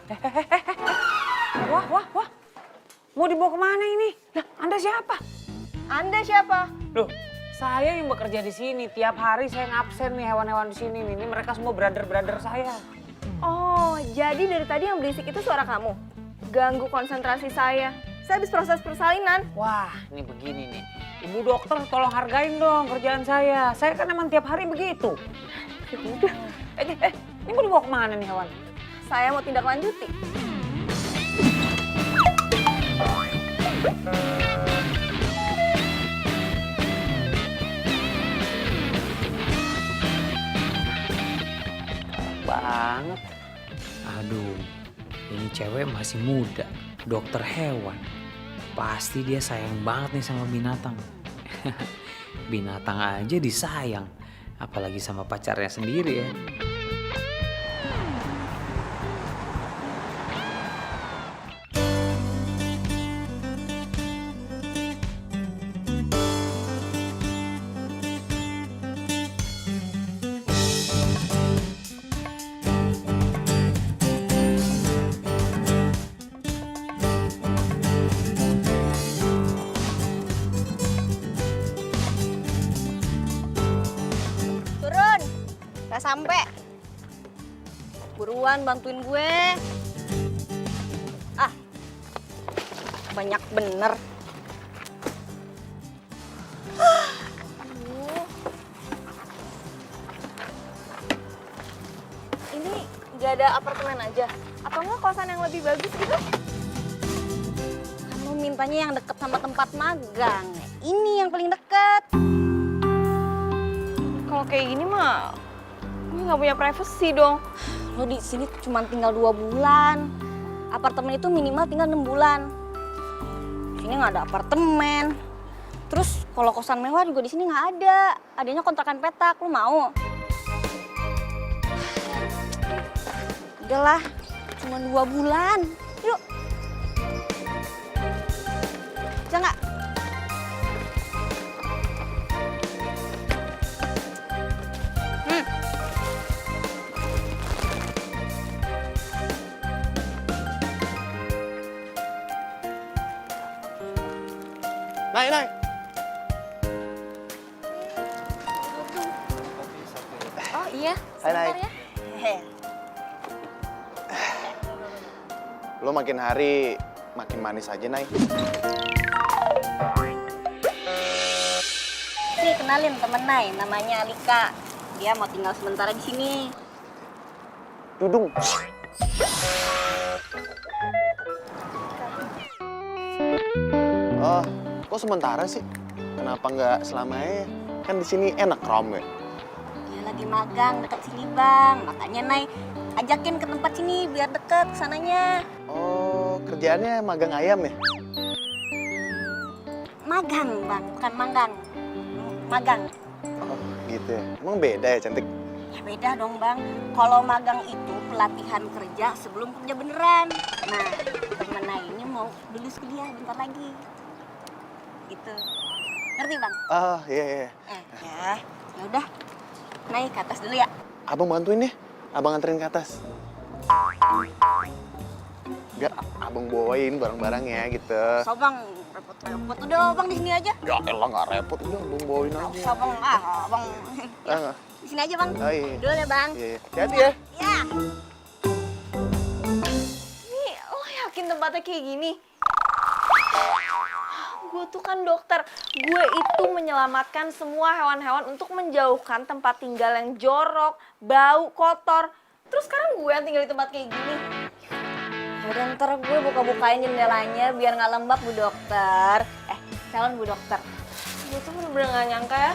Wah. Mau dibawa kemana ini? Lah, Anda siapa? Anda siapa? Loh, saya yang bekerja di sini. Tiap hari saya ngabsen nih hewan-hewan di sini. Ini mereka semua brother-brother saya. Oh, jadi dari tadi yang berisik itu suara kamu? Ganggu konsentrasi saya. Saya habis proses persalinan. Wah, ini begini nih. Ibu dokter tolong hargain dong kerjaan saya. Saya kan emang tiap hari begitu. Ya udah. Ini mau dibawa kemana nih hewan? Saya mau tindak lanjuti. Banget. Aduh, ini cewek masih muda, dokter hewan. Pasti dia sayang banget nih sama binatang. Binatang aja disayang, apalagi sama pacarnya sendiri ya. Turun. Gak sampai. Buruan bantuin gue. Ah. Banyak bener. Aduh. Ini gak ada apartemen aja? Atau enggak kosan yang lebih bagus gitu? Kamu mintanya yang deket sama tempat magang. Ini yang paling deket. Kalau kayak gini mah, gue nggak punya privacy dong. Lo di sini cuma tinggal 2 bulan. Apartemen itu minimal tinggal 6 bulan. Di sini nggak ada apartemen. Terus kalau kosan mewah juga di sini nggak ada. Adanya kontrakan petak. Lo mau? Udahlah, cuma 2 bulan. Yuk. Jangan. Nay. Oh iya, Hai, Nay. sebentar ya. Hehe. Lo makin hari makin manis aja, Nay. Nih, kenalin temen Nay, namanya Alika. Dia mau tinggal sementara di sini. Dudung. Oh, kok sementara sih? Kenapa nggak selamanya? Kan di sini enak rame. Dia lagi magang deket sini bang, makanya Nay ajakin ke tempat sini biar deket sananya. Oh, kerjaannya magang ayam ya? Magang bang, bukan manggang. Magang. Oh, gitu ya. Emang beda ya, cantik? Ya beda dong bang, kalau magang itu pelatihan kerja sebelum kerja beneran. Nah, temen Nay ini mau lulus kuliah bentar lagi. Gitu. Ngerti bang? Ah, iya. Ya udah. Nay ke atas dulu ya. Abang bantuin deh. Abang anterin ke atas. Biar abang bawain barang-barangnya gitu. So bang, repot-repot. Udah bang di sini aja. Ya elah nggak repot, udah abang bawain aja. So bang, bang. Ah, Di sini aja bang. oh, iya. Dulu ya bang. Iya. Hati-hati ya. Ya. Nih, lo yakin tempatnya kayak gini? Gue tuh kan dokter. Gue itu menyelamatkan semua hewan-hewan untuk menjauhkan tempat tinggal yang jorok, bau, kotor. Terus sekarang gue yang tinggal di tempat kayak gini. Yaudah ntar gue buka-bukain jendelanya biar nggak lembab Bu Dokter. Calon Bu Dokter. Gue tuh bener-bener gak nyangka ya.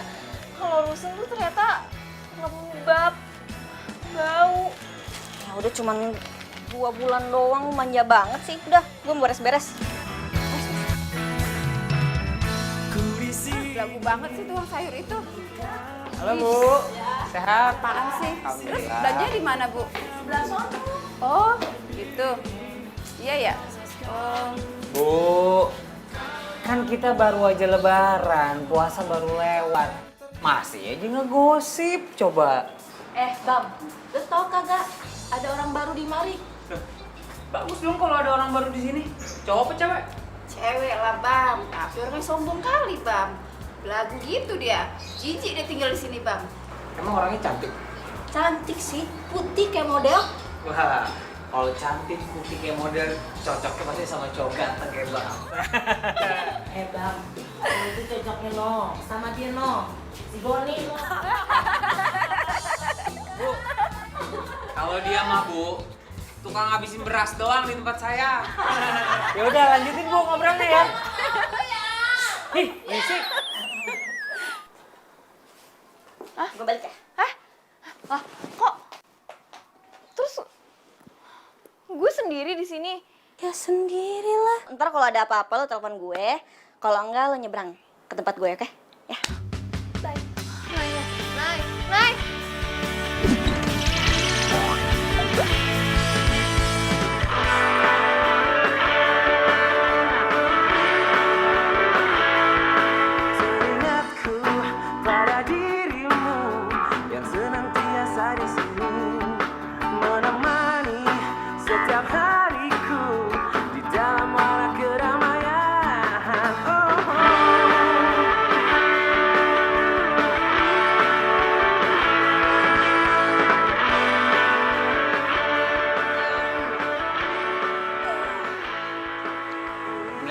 Kalau rusun tuh ternyata lembab, bau. Ya udah cuman 2 bulan doang, manja banget sih. Udah, gue mau beres-beres. Lagu banget sih tukang sayur itu. Halo Bu, sehat? Apaan sih? Terus Alhamdulillah. belanjanya di mana Bu? Sebelah sana. Oh, gitu. Iya ya. Oh, Bu, kan kita baru aja lebaran, puasa baru lewat. Masih aja ngegosip, coba. Bang, lu tau kagak ada orang baru di mari? Bagus dong kalau ada orang baru di sini. Cowok apa cewek? Cewek lah bang, tapi orangnya sombong kali bang. Belagu gitu dia, jijik dia tinggal di sini bang. Emang orangnya cantik? Cantik sih, putih kayak model. Wah, kalau cantik putih kayak model cocoknya pasti sama cowok ganteng kayak bang. Bang, itu cocoknya no, sama dia no, si Boni no. Bu, kalau dia mah bu, tukang ngabisin beras doang di tempat saya. Ya udah lanjutin bu ngobrolnya ya. Ih, berisik. Gue balik ya. Lah, kok terus gue sendiri di sini? Ya sendirilah. Ntar kalau ada apa-apa lo telepon gue. Kalau enggak lo nyebrang ke tempat gue, oke? Ya. Nay. Teringatku pada dirimu yang senantiasa di sini menemani setiap hariku di dalam walau keramaian. Oh,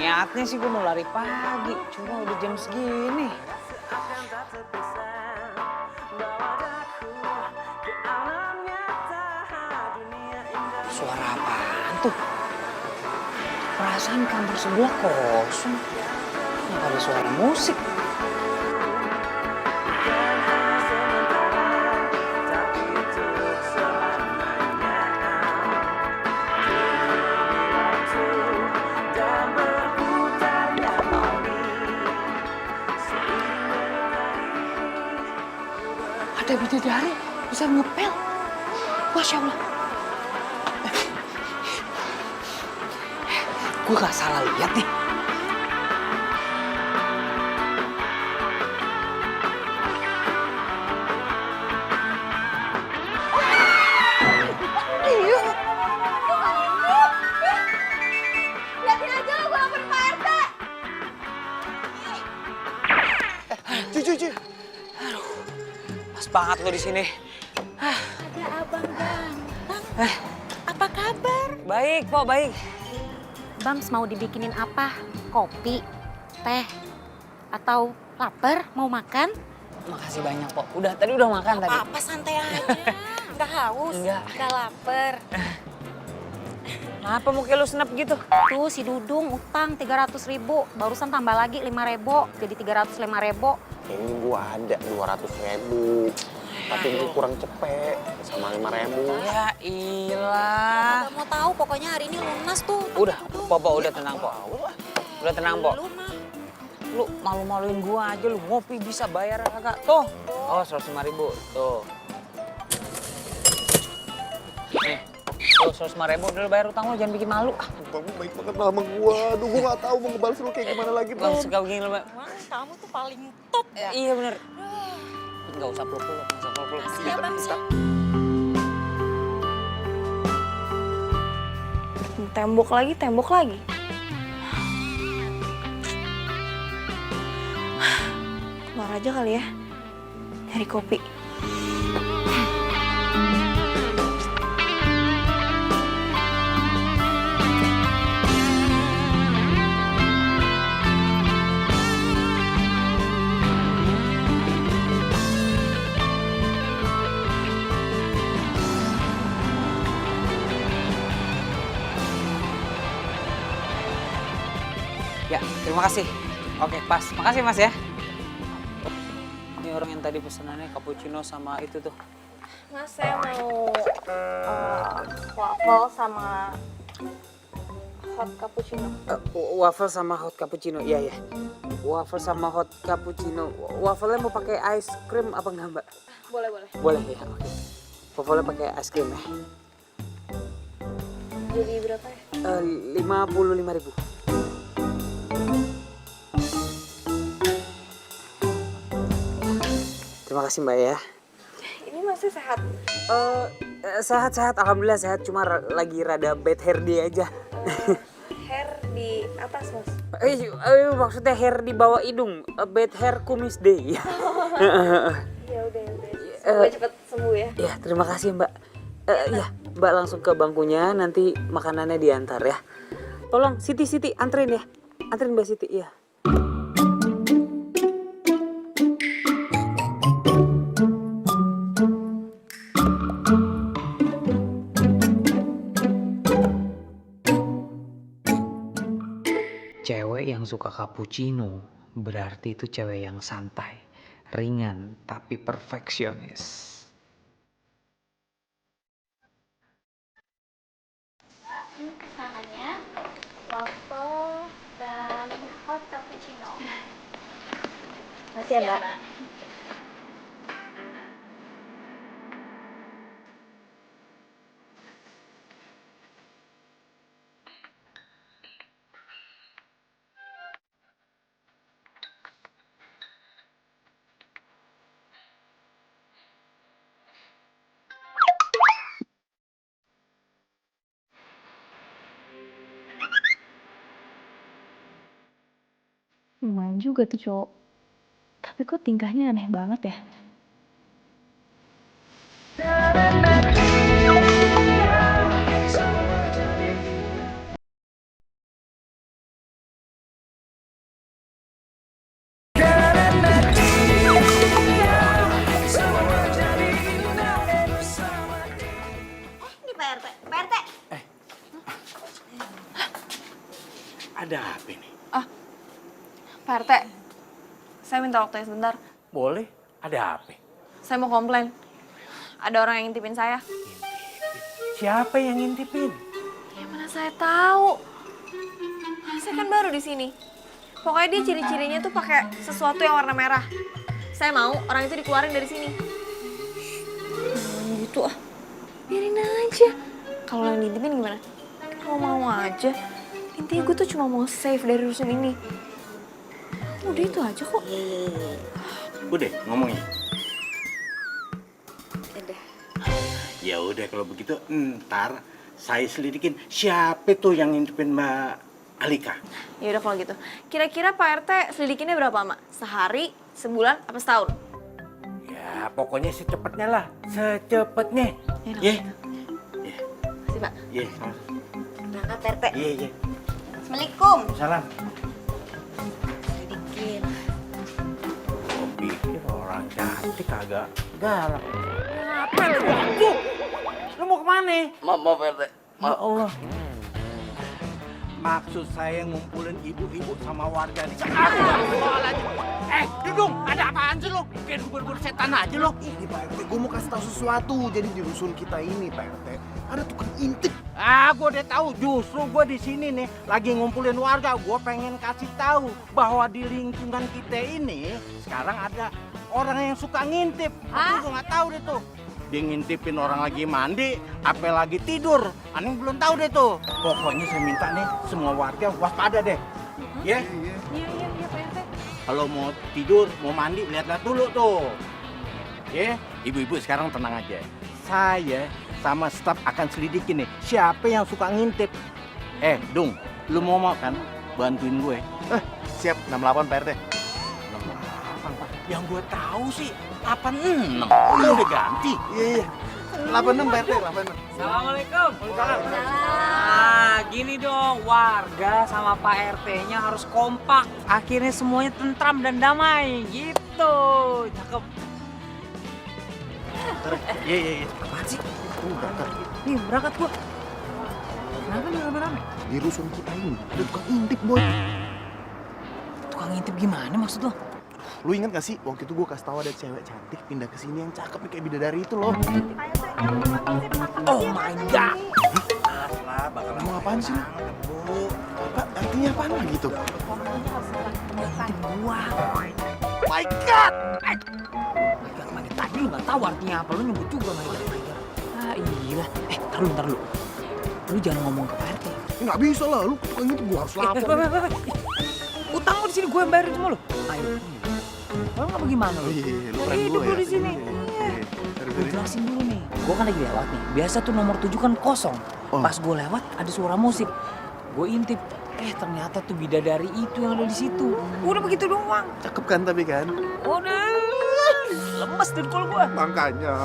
Niatnya sih gue mau lari pagi, cuma udah jam segini. akan tak terpisah bawa daku ke alam nyata dunia indah. Suara apaan tuh? Perasaan kantor sebelah kosong. Nggak ada suara musik. Ada bidadari bisa ngepel. Masya Allah. Gue gak salah lihat nih. Liatin aja lo, gue laporin Pak RT. Cuy. Pas banget lo di sini. Ada abang Bang. Bang, apa kabar? Baik, Pok, baik. Bang mau dibikinin apa? Kopi, teh, atau lapar mau makan? Makasih banyak, Pok. Tadi udah makan tadi. Apa santai aja. Nggak haus, Enggak. nggak lapar. Kenapa muka lu senep gitu? Tuh si Dudung utang 300.000, barusan tambah lagi 5.000, jadi 305.000. Ini gua ada 200.000. Tapi gue kurang cepet sama 5.000. Ya ilah. Nggak mau tahu, pokoknya hari ini lunas tuh. Udah, Pok, udah tenang, Pok. Udah tenang, Pok. Lu mah. Lu malu-maluin gua aja, lu ngopi bisa bayar kagak? Tuh. Oh, 105.000. Tuh. Nih. Tuh, 105.000 udah lu bayar utang lu, jangan bikin malu. Ah, Bang, baik banget sama gua. Aduh, gua gak tahu mau ngebales lu kayak gimana lagi, Bang, Bang. suka begini lu, Mbak. Wah, kamu tuh paling top ya. Iya bener. Nggak usah peluk-peluk, nggak usah peluk-peluk. Makasih ya Bang. Tembok lagi. Keluar aja kali ya, nyari kopi. Ya, terima kasih. Oke, pas. Makasih, Mas ya. Ini orang yang tadi pesanannya cappuccino sama itu tuh. Mas, saya mau waffle sama hot cappuccino. Waffle sama hot cappuccino, iya ya. Waffle sama hot cappuccino. Waffle-nya mau pakai ice cream apa enggak, Mbak? Boleh. Boleh ya, oke. Waffle-nya pakai ice cream ya. Jadi berapa ya? 55.000. Terima kasih Mbak ya. Ini masih sehat. Sehat-sehat, alhamdulillah sehat. Cuma lagi rada bad hair day aja. Hair di atas, Mas. Maksudnya hair di bawah hidung. Bad hair kumis day. Ya udah. Semoga cepet sembuh ya. Ya, terima kasih Mbak. Ya, Mbak langsung ke bangkunya, nanti makanannya diantar ya. Tolong Siti anterin ya. Anterin Mbak Siti, ya. Cewek yang suka cappuccino berarti itu cewek yang santai, ringan, tapi perfeksionis. Pesanannya waffle dan hot cappuccino. Makasih ya, Mbak. Lumayan juga tuh cowok. Tapi kok tingkahnya aneh banget ya? Ini Pak RT. Pak RT. Ada apa nih? Pak RT, saya minta waktunya sebentar. Boleh, ada apa? Saya mau komplain. Ada orang yang ngintipin saya. Siapa yang ngintipin? Ya mana saya tahu. Saya kan baru di sini. Pokoknya dia ciri-cirinya tuh pakai sesuatu yang warna merah. Saya mau orang itu dikeluarin dari sini. Gitu ah. Biarin aja. Kalau yang ngintipin gimana? Kalau mau aja. Intinya gue tuh cuma mau save dari rusun ini. Udah itu aja kok. Udah, ngomongin. Udah. Ya udah kalau begitu ntar saya selidikin siapa tuh yang ngintipin Mbak Alika. Ya udah kalau gitu. Kira-kira Pak RT selidikinnya berapa, Mak? Sehari, sebulan, apa setahun? Ya pokoknya secepatnya lah, secepatnya. Ya, Ye. Makasih, Pak. Ye, Berangkat Pak RT. ye. Assalamualaikum. Salam. Sedikit. Kok pikir orang cantik kagak galak. Apa lu ganggu? Lu mau kemana? Maaf RT. Ya Allah. Maksud saya ngumpulin ibu-ibu sama warga di sana. Dudung, ada apaan sih lo? Kayak dubur-dubur setan aja lo. Ini Pak RT, gue mau kasih tahu sesuatu. Jadi di rusun kita ini Pak RT, ada tukang intip. Gue udah tahu. Justru gue di sini nih lagi ngumpulin warga. Gue pengen kasih tahu bahwa di lingkungan kita ini sekarang ada orang yang suka ngintip. Gue nggak tahu deh tuh. Dia ngintipin orang lagi mandi, apa lagi tidur. Aneh belum tahu deh tuh. Pokoknya saya minta nih semua warga waspada deh. Ya? Iya, Pak RT. Kalau mau tidur, mau mandi, lihat-lihat dulu tuh. Ya, ibu-ibu sekarang tenang aja. Saya sama staf akan selidikin nih, siapa yang suka ngintip. Dung, lu mau kan bantuin gue? Siap, 68 Pak RT. 68, Pak. Yang gue tahu sih 86. Lu udah ganti. Iya. 86 Pak RT, 86. Assalamualaikum. Nah, gini dong, warga sama Pak RT-nya harus kompak. Akhirnya semuanya tentram dan damai, gitu. Cakep. Iya. Apaan sih? Berangkat. Nih, berangkat gua. Kenapa nih rame-rame? Di rusun kita ini ada tukang intip, Boy. Tukang ngintip gimana maksud lo? Lu inget gak sih waktu itu gue kasih tahu ada cewek cantik pindah ke sini yang cakep nih kayak bidadari itu loh. Oh my god. Lah, bakal Ngomong apaan sih lu? Apa? Artinya apaan lagi tuh? Ngintip gua. My God! My god, tadi lu gak tahu artinya apa, lu nyebut juga my god. Ah iya. Ntar lu. Lu jangan ngomong ke Pak RT. Nggak bisa lah, lu tukang intip gue harus lapor. Utang lu di sini gue yang bayarin semua lu. Ayo. Kalau nggak bagaimana lu? Iya, lu Lu keren hidup gue lu ya. di sini. Iya. Gue jelasin dulu nih. gue kan lagi lewat nih. Biasa tuh nomor 7 kan kosong. Pas gue lewat ada suara musik. Gue intip, ternyata tuh bidadari itu yang ada di situ. Udah begitu doang. Cakep kan tapi kan? Udah lemes dengkul gue. Makanya.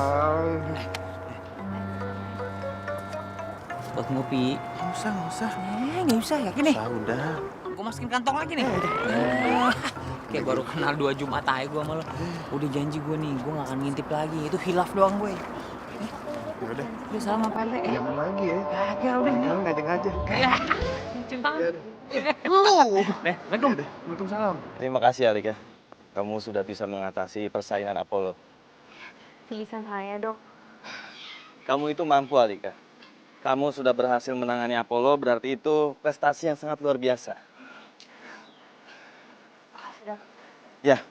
Buat ngopi. Nggak usah. Nggak usah, yakin nih. Udah. Gue masukin kantong lagi nih. Kayak baru kenal 2 Jumat aja gue sama lo. Udah janji gue nih, gue gak akan ngintip lagi. Itu hilaf doang gue. Ya udah. Udah salam sama Pak RT ya. Jangan lagi ya. Kagak udah. Jangan ngajak-ngajak. Cium tangan. Waalaikumsalam. Terima kasih Alika. Kamu sudah bisa mengatasi persaingan Apollo. Bisa saya, Dok. Kamu itu mampu Alika. Kamu sudah berhasil menangani Apollo, berarti itu prestasi yang sangat luar biasa. Dok. Ya,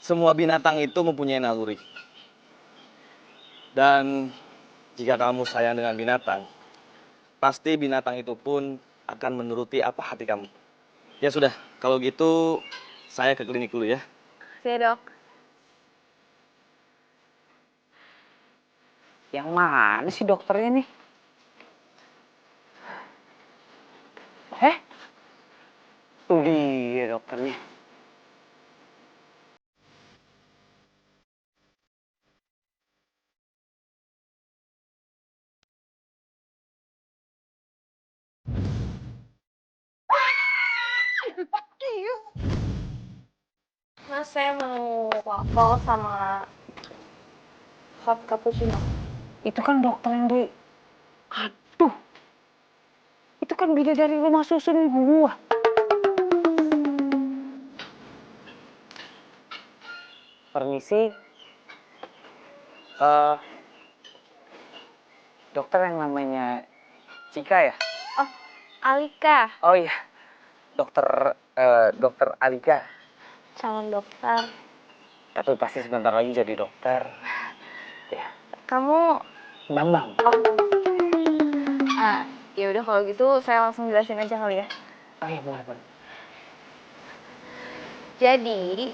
semua binatang itu mempunyai naluri. Dan jika kamu sayang dengan binatang, pasti binatang itu pun akan menuruti apa hati kamu. Ya sudah, kalau gitu saya ke klinik dulu ya. Saya, Dok. Yang mana sih dokternya nih? Tuh dia dokternya. Mas, saya mau waffle sama hot cappuccino. Itu kan dokter yang di... Aduh. Itu kan bidadari rumah susun gua. Permisi. Dokter yang namanya Cika ya? Oh, Alika. Oh iya. Dokter Alika. Calon dokter. Tapi pasti sebentar lagi jadi dokter. Ya. Kamu... Bambang. Ya udah kalau gitu saya langsung jelasin aja kali ya. Oh iya, boleh. Jadi,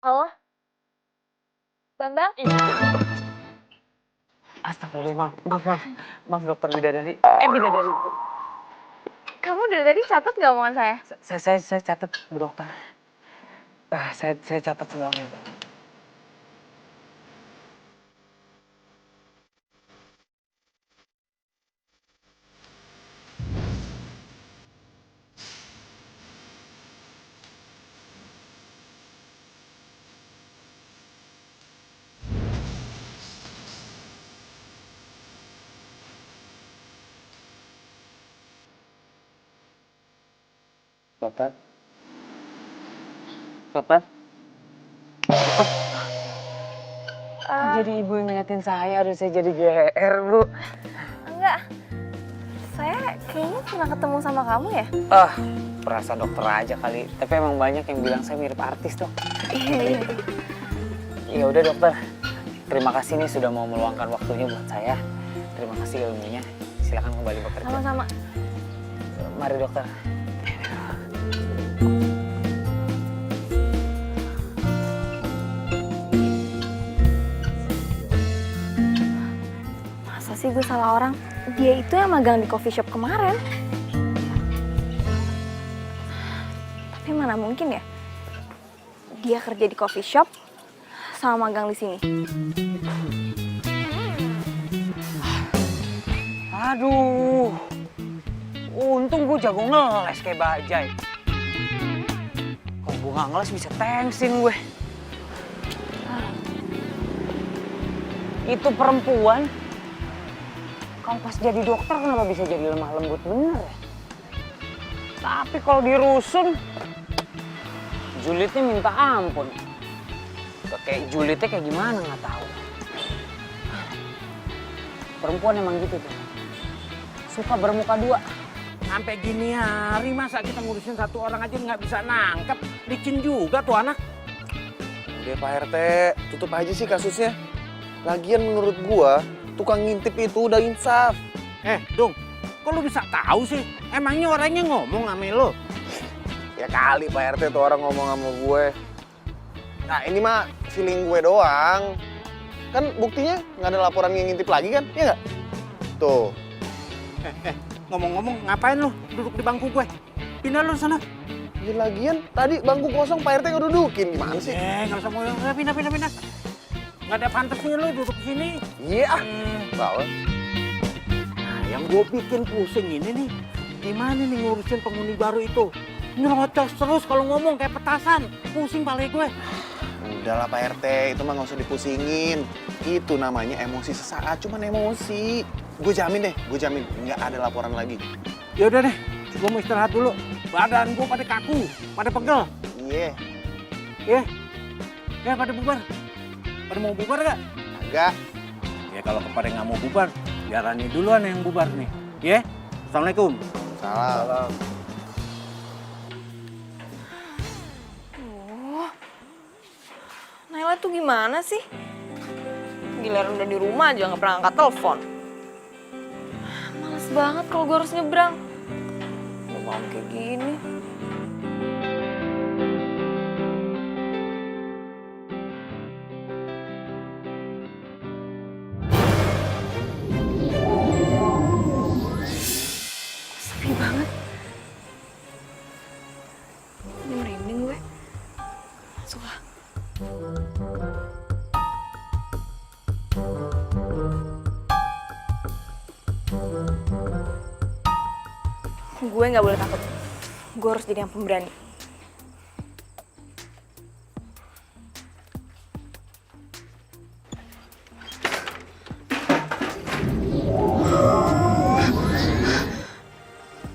halo? Bambang? Astagfirullah, maaf dokter bidadari. Bidadari. Kamu dari tadi catat gak omongan saya? Saya catat, Bu Dokter. Saya catat semuanya. Bapak? Jadi ibu yang ngeliatin saya, aduh saya jadi GR, Bu. Enggak. Saya kayaknya pernah ketemu sama kamu ya? Perasa dokter aja kali. Tapi emang banyak yang bilang saya mirip artis, Dok. Iya. Ya udah dokter. Terima kasih nih sudah mau meluangkan waktunya buat saya. Terima kasih ilmunya. Silakan kembali bekerja. Sama-sama. Mari dokter. Masa sih gue salah orang? Dia itu yang magang di coffee shop kemarin. Tapi mana mungkin ya? Dia kerja di coffee shop sama magang di sini. Aduh. Untung gue jago ngeles kayak bajai. Kalau gue nggak ngeles bisa thanksin gue. Itu perempuan, kalau pas jadi dokter kenapa bisa jadi lemah lembut bener ya? Tapi kalau dirusun, julidnya minta ampun. Kayak julidnya kayak gimana nggak tahu. Perempuan emang gitu tuh, suka bermuka dua. Sampai gini hari masa kita ngurusin satu orang aja nggak bisa nangkep. Licin juga tuh anak. Udah Pak RT, tutup aja sih kasusnya. Lagian menurut gua, tukang ngintip itu udah insaf. Dung, kok lu bisa tahu sih? Emangnya orangnya ngomong sama lu? Ya kali Pak RT tuh orang ngomong sama gue. Nah ini mah feeling gue doang. Kan buktinya nggak ada laporan yang ngintip lagi kan? Iya nggak? Tuh. Ngomong-ngomong, ngapain lu duduk di bangku gue? Pindah lu sana. Ya lagian tadi bangku kosong Pak RT ngedudukin. Gimana sih? Nggak usah ngomong. Pindah. Nggak ada pantasnya lu duduk sini. Iya. Bawa. Nah, yang gue bikin pusing ini nih, gimana nih ngurusin penghuni baru itu? Nyerocos terus kalau ngomong kayak petasan. Pusing balik gue. Udahlah Pak RT, itu mah nggak usah dipusingin. Itu namanya emosi sesaat, cuman emosi. Gue jamin nggak ada laporan lagi. Ya udah deh, gue mau istirahat dulu. Badan gue pada kaku, pada pegel. Iya. Ya pada bubar. Pada mau bubar gak? Agak. Ya kalau kepada nggak mau bubar, biar Rani duluan yang bubar nih. Ya? Assalamualaikum. Salam. Naila tuh gimana sih? Giliran udah di rumah aja nggak pernah angkat telepon. Males banget kalau gue harus nyebrang. Udah malam kayak gini. Sepi banget. Ini merinding gue. Masuk lah. Gue nggak boleh takut. Gue harus jadi yang pemberani.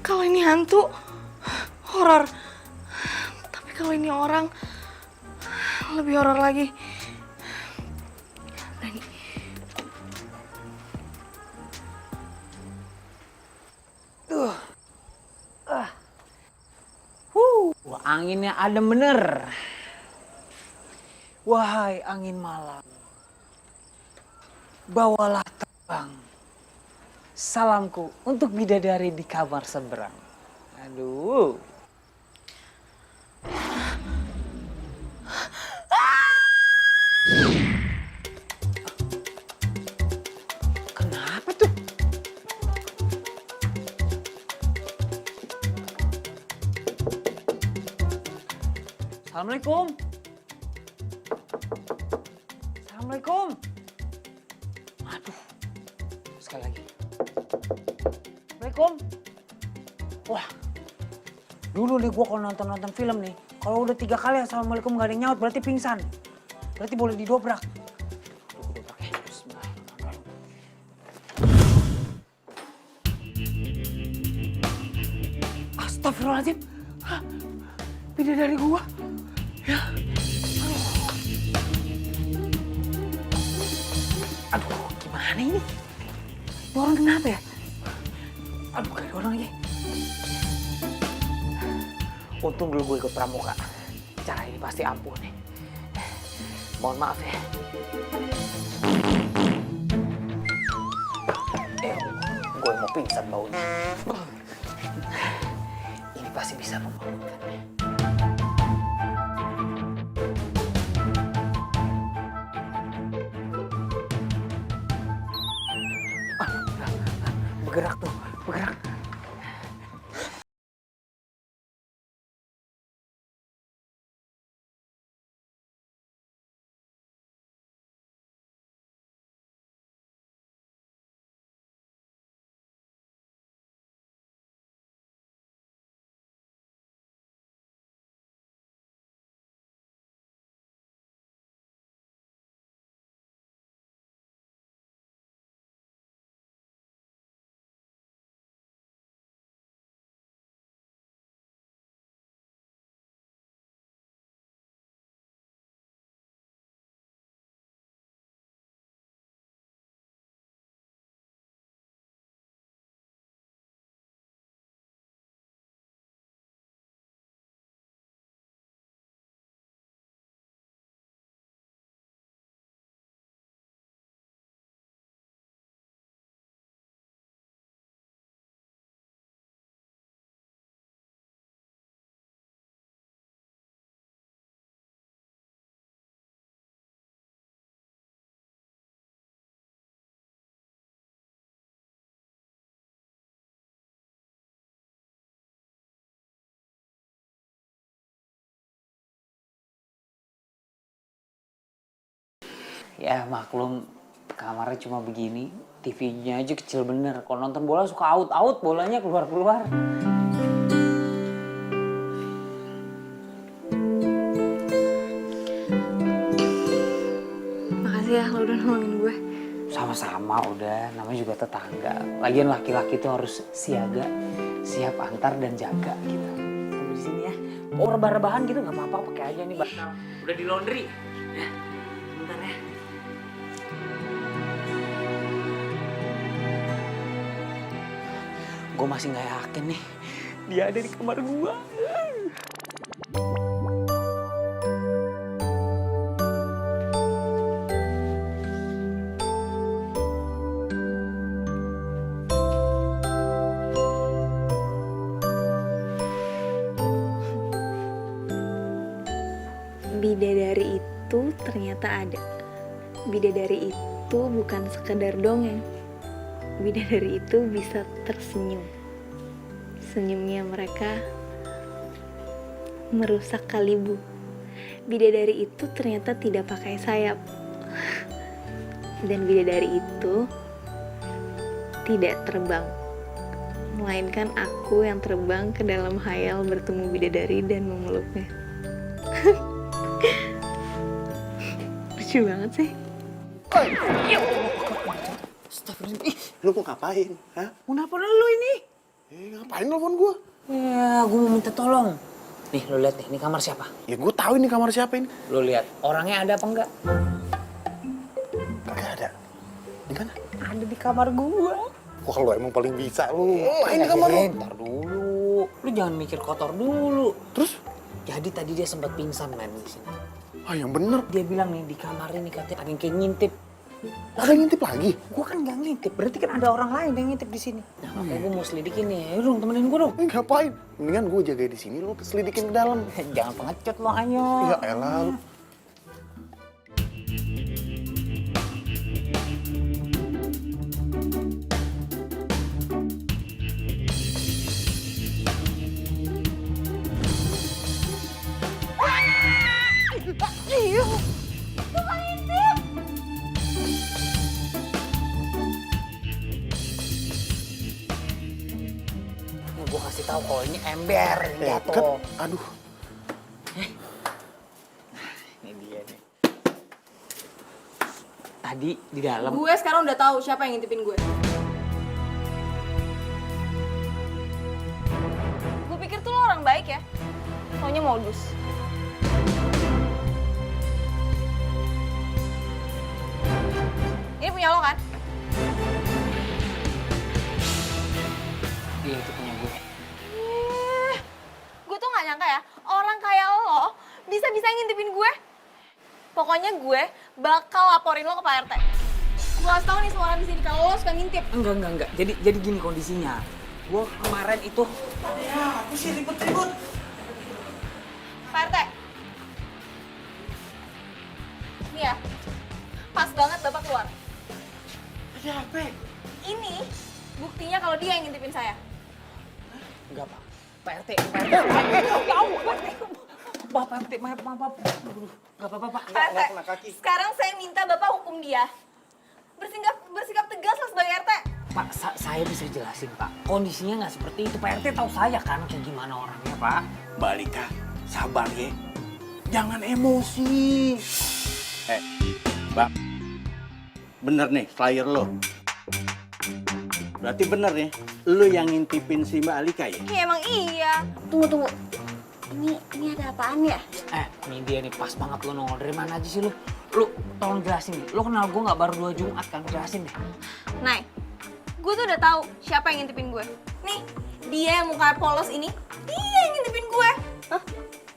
Kalau ini hantu, horor. Tapi kalau ini orang, lebih horor lagi. Berani. Anginnya adem bener. Wahai angin malam, bawalah terbang salamku untuk bidadari di kamar seberang. Aduh. Kenapa tuh? Assalamualaikum. Assalamualaikum. Aduh. Sekali lagi. Assalamualaikum. Wah. Dulu nih gua kalau nonton film nih, kalau udah 3 kali assalamualaikum gak ada yang nyaut berarti pingsan. Berarti boleh didobrak. Aduh, dobrak ya. Bismillahirrahmanirrahim. Astagfirullahaladzim. Hah? Bidadari gua. Ya. Aduh, gimana ini? Ini orang kenapa ya? Aduh, gak ada orang lagi. Untung dulu gue ikut pramuka. Cara ini pasti ampuh nih. Mohon maaf ya. Gue mau pingsan baunya. Ini pasti bisa membangunkan. Bergerak tuh, bergerak. Ya maklum kamarnya cuma begini, TV-nya aja kecil bener. Kalau nonton bola suka out bolanya keluar-keluar. Makasih ya lo udah nolongin gue. Sama-sama udah, namanya juga tetangga. Lagian laki-laki tuh harus siaga, siap antar dan jaga gitu. Tunggu di sini ya. Oh rebah-rebahan gitu nggak apa-apa, pakai aja nih bantal. Udah di laundry. Bentar ya. Gue masih nggak yakin nih, dia ada di kamar gua. Bidadari itu ternyata ada. Bidadari itu bukan sekedar dongeng. Bidadari itu bisa tersenyum. Senyumnya mereka merusak kalibu. Bidadari itu ternyata tidak pakai sayap. Dan bidadari itu tidak terbang. Melainkan aku yang terbang ke dalam hayal bertemu bidadari dan memeluknya. Lucu banget sih. Lu mau ngapain? Hah? Mau nelfon lu ini? Ngapain nelfon gua? Ya, gue mau minta tolong. Nih, lu lihat nih, ini kamar siapa? Ya gua tahu ini kamar siapa ini. Lu lihat, orangnya ada apa enggak? Kagak ada. Di mana? Ada di kamar gua. Wah, lu emang paling bisa lu. Ngapain di kamar lu? Ntar dulu. Lu jangan mikir kotor dulu. Terus? Jadi tadi dia sempat pingsan men di sini. Ah, yang bener. Dia bilang nih di kamar ini katanya ada yang kayak ngintip. Ada yang ngintip lagi? Gua kan nggak ngintip, berarti kan ada orang lain yang ngintip di sini. Nah, makanya gua mau selidikin nih. Ayo dong, temenin gua dong. Ngapain? Mendingan gua jaga di sini, lu selidikin ke dalam. Jangan pengecut lo, ayo. Ya elah lu. Nih gua kasih tahu kalau ini ember yang Kan, jatuh. aduh. Ini dia nih. Tadi di dalam. Gue sekarang udah tahu siapa yang ngintipin gue. Gue pikir tuh lo orang baik ya. Taunya modus. Ini punya lo kan? Iya, itu punya gue. Gue tuh gak nyangka ya, orang kayak lo bisa-bisa ngintipin gue. Pokoknya gue bakal laporin lo ke Pak RT. Gue kasih tau nih semua orang di sini kalau lo suka ngintip. Enggak. Jadi gini kondisinya. Gue kemarin itu. Ya, aku sih ribut-ribut. Pak RT. Nih ya, pas banget Bapak keluar. Ada apa? Ini buktinya kalau dia yang ngintipin saya. Enggak, Pak. Pak RT. Pak RT, maaf. Enggak apa-apa, Pak. Pak RT, sekarang saya minta Bapak hukum dia. Bersikap tegas lah sebagai RT. Pak, saya bisa jelasin, Pak. Kondisinya nggak seperti itu. Pak RT tahu saya kan kayak gimana orangnya, Pak. Mbak Alika, sabar ya. Jangan emosi. Bang, bener nih flyer lo. Berarti bener nih, lo yang ngintipin si Mbak Alika ya? Iya emang iya. Tunggu. Ini ada apaan ya? Ini dia nih, pas banget lo nongol. Dari mana aja sih lo? Lo tolong jelasin nih. Lo kenal gue nggak baru 2 Jumat kan? Jelasin deh. Nah, gue tuh udah tahu siapa yang ngintipin gue. Nih, dia yang muka polos ini, dia yang ngintipin gue. Hah?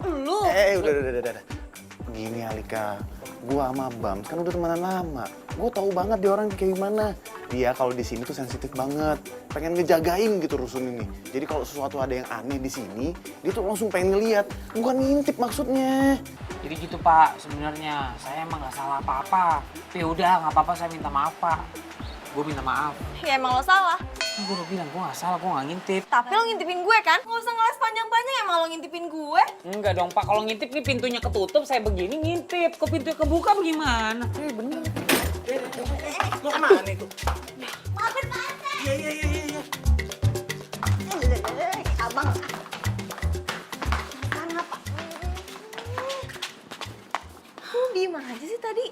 Lu? Udah. Gini Alika, gua sama Bam kan udah temenan lama. Gua tahu banget dia orang kayak gimana. Dia kalau di sini tuh sensitif banget, pengen ngejagain gitu rusun ini. Jadi kalau sesuatu ada yang aneh di sini, dia tuh langsung pengen ngeliat, bukan ngintip maksudnya. Jadi gitu, Pak. Sebenarnya saya emang nggak salah apa-apa. Ya udah, nggak apa-apa. Saya minta maaf, Pak. Gue minta maaf. Ya emang lo salah. Gue udah bilang, gue gak salah, gue gak ngintip. Tapi lo ngintipin gue kan? Gak usah ngeles panjang-panjang emang lo ngintipin gue. Enggak dong Pak, kalau ngintip nih pintunya ketutup, saya begini ngintip. Kok pintunya kebuka bagaimana? Bener. Mau kemana itu? Maafin Pak RT. Iya. Abang. Mana Pak? Lo diem aja sih tadi.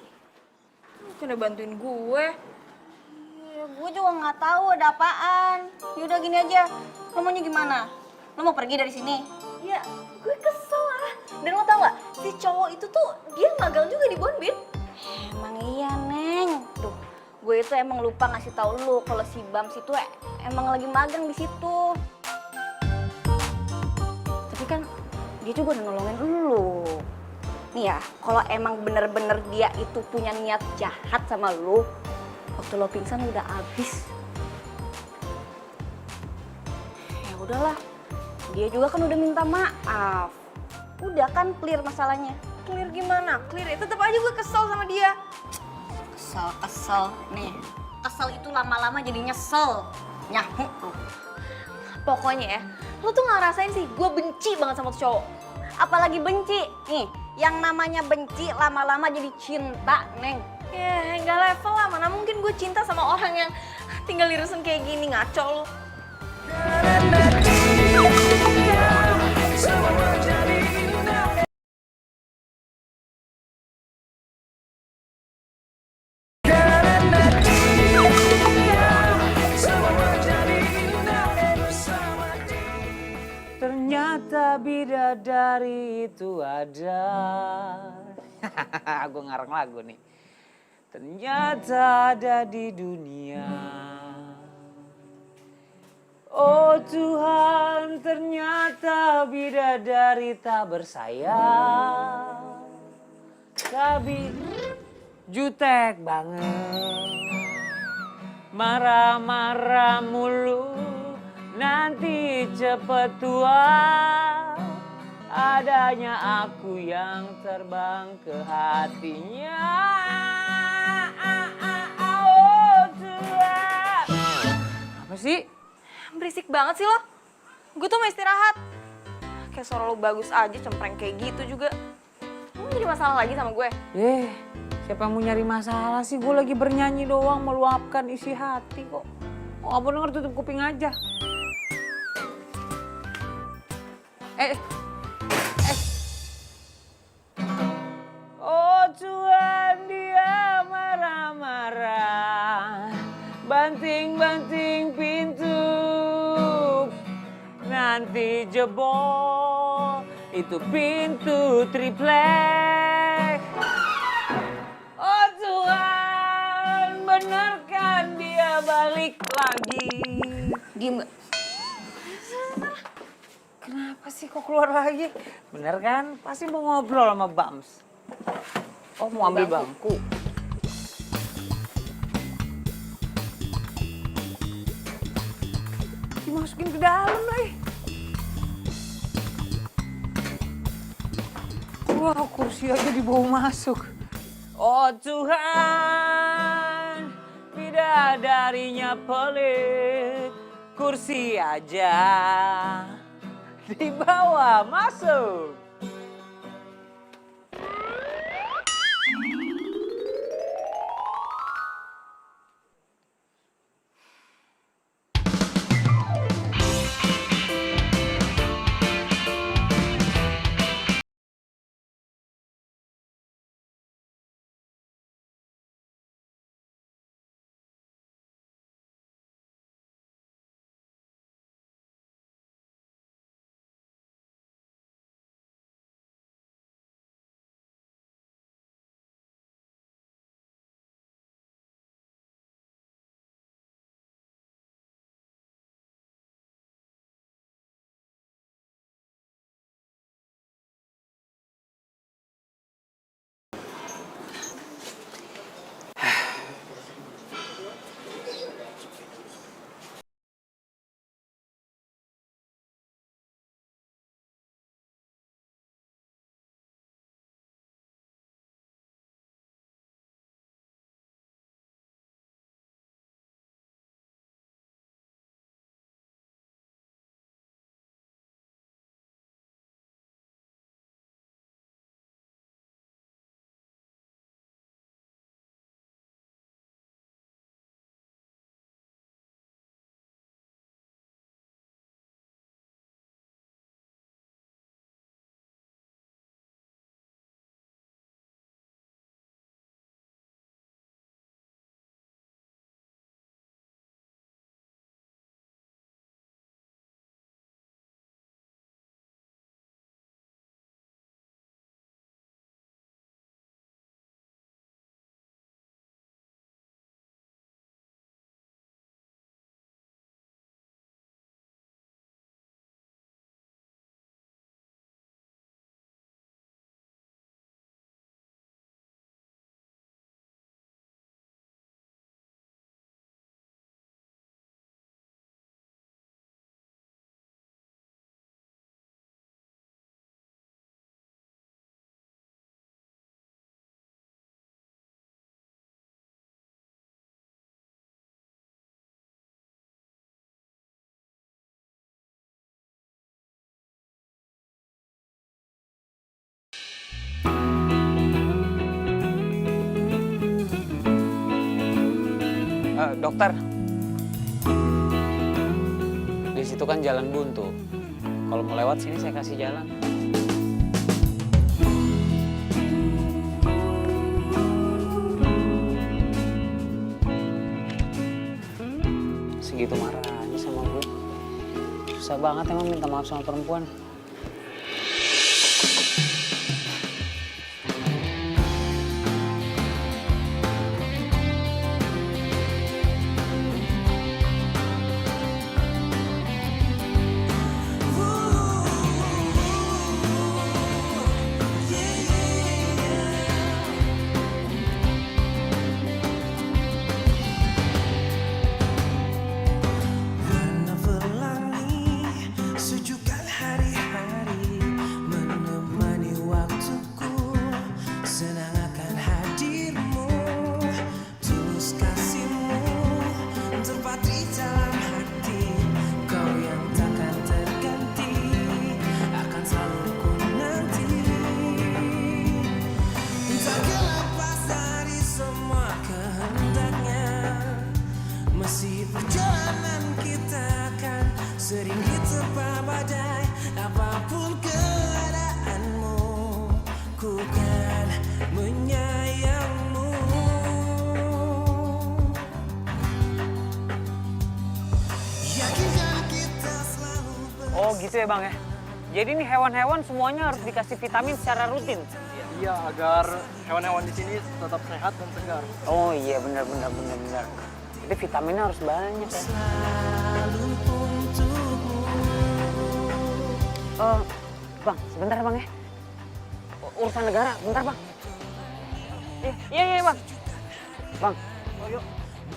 Udah bantuin gue. Ya, gue juga nggak tahu ada apaan. Yaudah gini aja. Lo maunya gimana? Lo mau pergi dari sini? Ya, gue kesel lah. Dan lo tau gak, si cowok itu tuh dia magang juga di Bonbit. Emang iya, Neng. Duh, gue itu emang lupa ngasih tahu lu kalau si Bams itu emang lagi magang di situ. Tapi kan dia juga udah nolongin lu. Nih ya, kalau emang bener-bener dia itu punya niat jahat sama lu, waktu lo pingsan udah habis. Ya udahlah, dia juga kan udah minta maaf. Udah kan clear masalahnya. Clear gimana? Clear ya, tetep aja gue kesel sama dia. Kesel. Nih, kesel itu lama-lama jadi nyesel. Nyahu lu. Pokoknya ya, lo tuh gak ngerasain sih, gue benci banget sama tuh cowok. Apalagi benci. Nih, yang namanya benci lama-lama jadi cinta, Neng. Ya, nggak level lah. Mana mungkin gue cinta sama orang yang tinggal di rusun kayak gini, ngaco lo. Ternyata bidadari itu ada. Gue ngarang lagu nih. Ternyata ada di dunia. Oh Tuhan, ternyata bidadari tak bersayap. Tapi jutek banget. Marah-marah mulu, nanti cepet tua. Adanya aku yang terbang ke hatinya. Oh Tuhan. Apa sih? Berisik banget sih lo. Gue tuh mau istirahat. Kayak suara lo bagus aja, cempreng kayak gitu juga. Lo jadi masalah lagi sama gue? Siapa yang mau nyari masalah sih? Gue lagi bernyanyi doang, meluapkan isi hati kok. Oh, apa denger, tutup kuping aja. Oh Tuhan, dia marah-marah, banting-banting pintu, nanti jebol itu pintu triplek. Oh Tuhan, benarkan dia balik lagi? Diem gak? Kenapa sih kok keluar lagi? Bener kan? Pasti mau ngobrol sama Bams. Oh, mau ambil bangku. Dimasukin ke dalam lagi. Wah, kursi aja dibawa masuk. Oh Tuhan, bidadarinya pelit. Kursi aja dibawa masuk. Dokter. Di situ kan jalan buntu. Kalau mau lewat sini saya kasih jalan. Segitu marahnya sama gue. Susah banget emang minta maaf sama perempuan. Menelangi sejukkan hari-hari, menemani waktuku, senang akan hadirmu, tulus kasihmu, tepat di dalam hati, kau yang takkan terganti, akan selalu ku nanti. Tak lepas dari semua kehendaknya, masih perjalanan kita akan sering diterpa badai. Apapun keadaanmu, ku kan menyayangmu. Yakinkan kita selalu Oh gitu ya Bang ya. Jadi nih hewan-hewan semuanya harus dikasih vitamin secara rutin. Iya, agar hewan-hewan di sini tetap sehat dan segar. Oh iya benar. Jadi vitaminnya harus banyak ya. Bang, sebentar ya Bang ya. Urusan negara, bentar Bang. Iya Bang. Bang,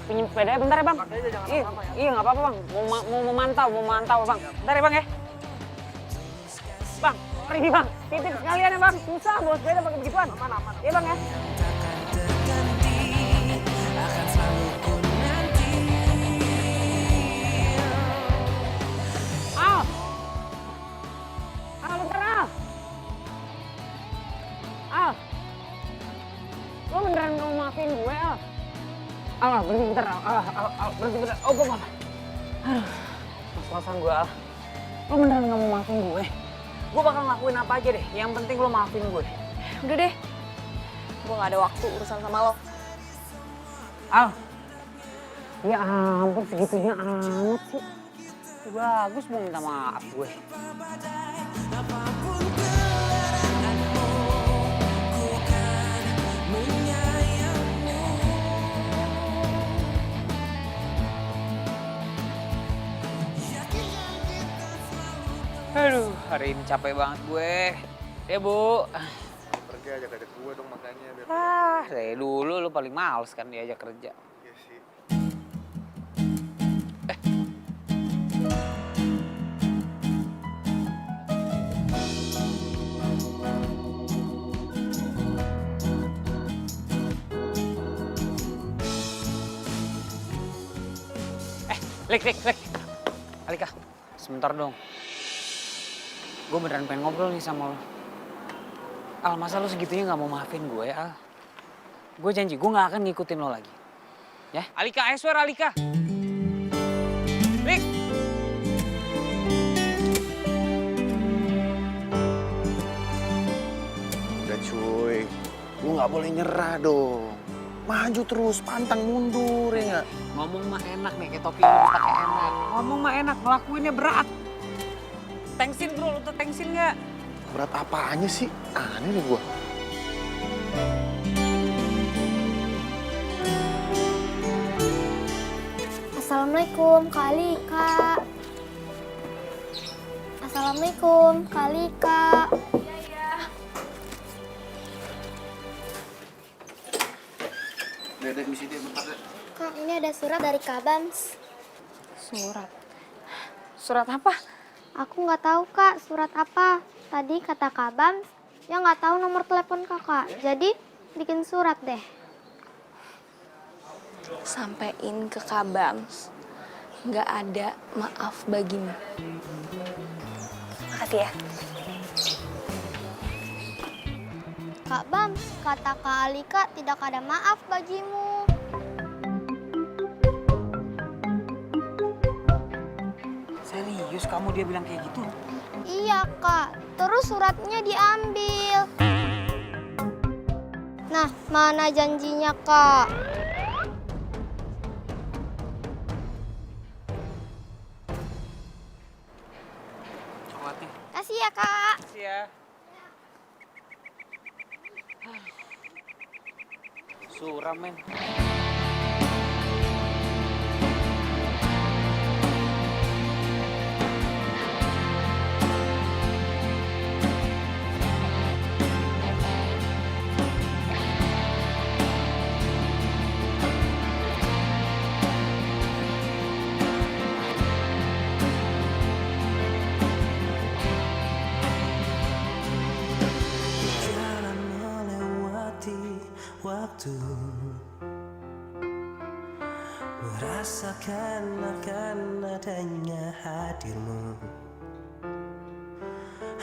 pinjam sepedanya bentar ya Bang. Iya nggak apa-apa Bang. Mau memantau Bang. Bentar ya Bang ya. Bang, pergi Bang. Titip sekalian ya Bang. Susah bawa sepeda pakai begituan. Aman. Iya Bang ya. akan selalu ku nanti. Al, bentar Al. Lo beneran gak mau maafin gue Al? Berhenti bentar Al, berhenti bentar. Oh gue apa? Aduh, mas-masan gue Al. Lo beneran gak mau maafin gue? Gue bakal ngelakuin apa aja deh, yang penting lo maafin gue. Udah deh, gue gak ada waktu urusan sama lo. Al, ya ampun segitunya amat sih. Bagus mau minta maaf gue. Apapun keadaanmu, ku kan menyayangmu. Yakinkan kita selalu. Aduh, hari ini capek banget gue. Ya Bu. Pergi aja ke gue dong makanya biar. Dari dulu lu paling males kan diajak kerja. Iya sih. Lik. Alika, sebentar dong. Gue beneran pengen ngobrol nih sama lo. Al, masa lo segitunya gak mau maafin gue, Al? Gue janji, gue gak akan ngikutin lo lagi. Ya? Alika, I swear Alika. Lik! Udah cuy, lu nggak boleh nyerah dong. Maju terus, pantang mundur ya nggak? Ngomong mah enak nih, kayak topi lo dipakai enak. Ngomong mah enak, ngelakuinnya berat. Tengsin bro, lo tuh tengsin gak? Berat apanya sih? Aneh nih gua. Assalamualaikum, Kak Alika. Assalamualaikum, Kak Alika. Dedek misi dia bentar deh. Kak, ini ada surat dari Kak Bams. Surat? Surat apa? Aku nggak tahu, Kak, surat apa. Tadi kata Kak Bams, ya nggak tahu nomor telepon Kakak. Jadi, bikin surat deh. Sampein ke Kak Bams, nggak ada maaf bagimu. Makasih ya. Kak Bams, kata Kak Alika tidak ada maaf bagimu. maksud kamu dia bilang kayak gitu? Iya kak, terus suratnya diambil. Nah, mana janjinya kak? Coklatnya. Kasih ya kak. Makasih ya. Suram men. Jalan melewati waktu, merasakan akan adanya hadirmu,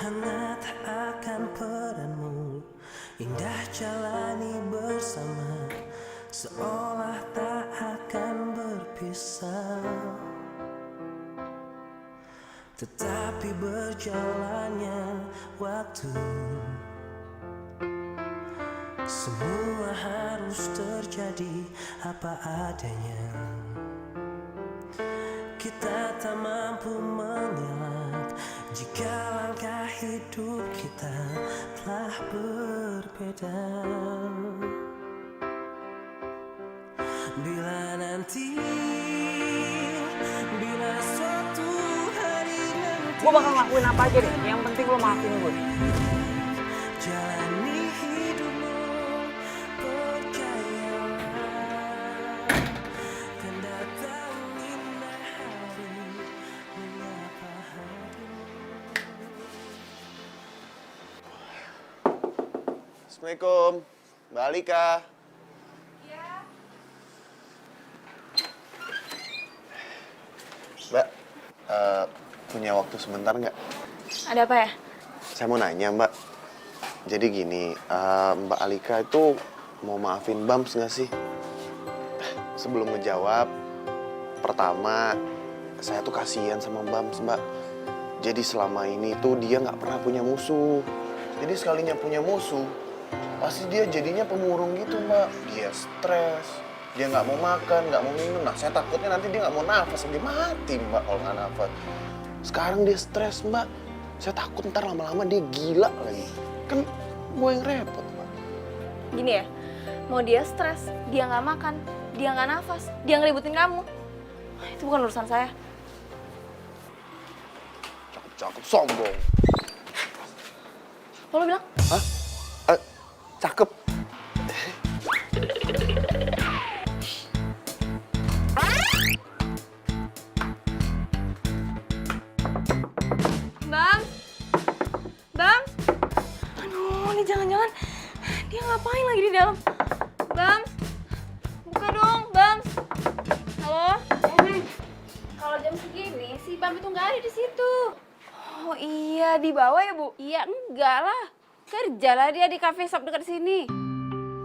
hangat akan peranmu, indah jalani bersama, seolah tak akan berpisah. Tetapi berjalannya waktu, semua harus terjadi apa adanya. Kita tak mampu mengelak jika langkah hidup kita telah berbeda. Bila nanti, bila suatu hari nanti, Gue bakal ngelakuin apa aja deh. Yang penting lo maafin gue. jalani hidupmu, percayalah, kan datang indah hari menyapa hatimu. Assalamualaikum, Mbak Alika. Mbak, punya waktu sebentar nggak? Ada apa ya? Saya mau nanya, Mbak. Jadi gini, Mbak Alika itu mau maafin Bams nggak sih? Sebelum ngejawab, pertama, saya tuh kasihan sama Bams, Mbak. Jadi selama ini tuh dia nggak pernah punya musuh. Jadi sekalinya punya musuh, pasti dia jadinya pemurung gitu, Mbak. Dia stres, dia nggak mau makan, nggak mau minum. Nah, saya takutnya nanti dia nggak mau nafas, dia mati, Mbak, kalau nggak nafas. Sekarang dia stres, Mbak. Saya takut ntar lama-lama dia gila lagi. Kan gue yang repot, Mbak. Gini ya, mau dia stres, dia nggak makan, dia nggak nafas, dia ngeributin kamu. Itu bukan urusan saya. Cakep, sombong. Lo bilang? Hah? Cakep. Bang? Bang? Aduh, ini jangan-jangan dia ngapain lagi di dalam? Bang? Buka dong, Bang. Halo? Kalau jam segini si Bam itu nggak ada di situ. Oh iya, di bawah ya, Bu? Iya enggak lah. Kerjalah dia di cafe shop dekat sini.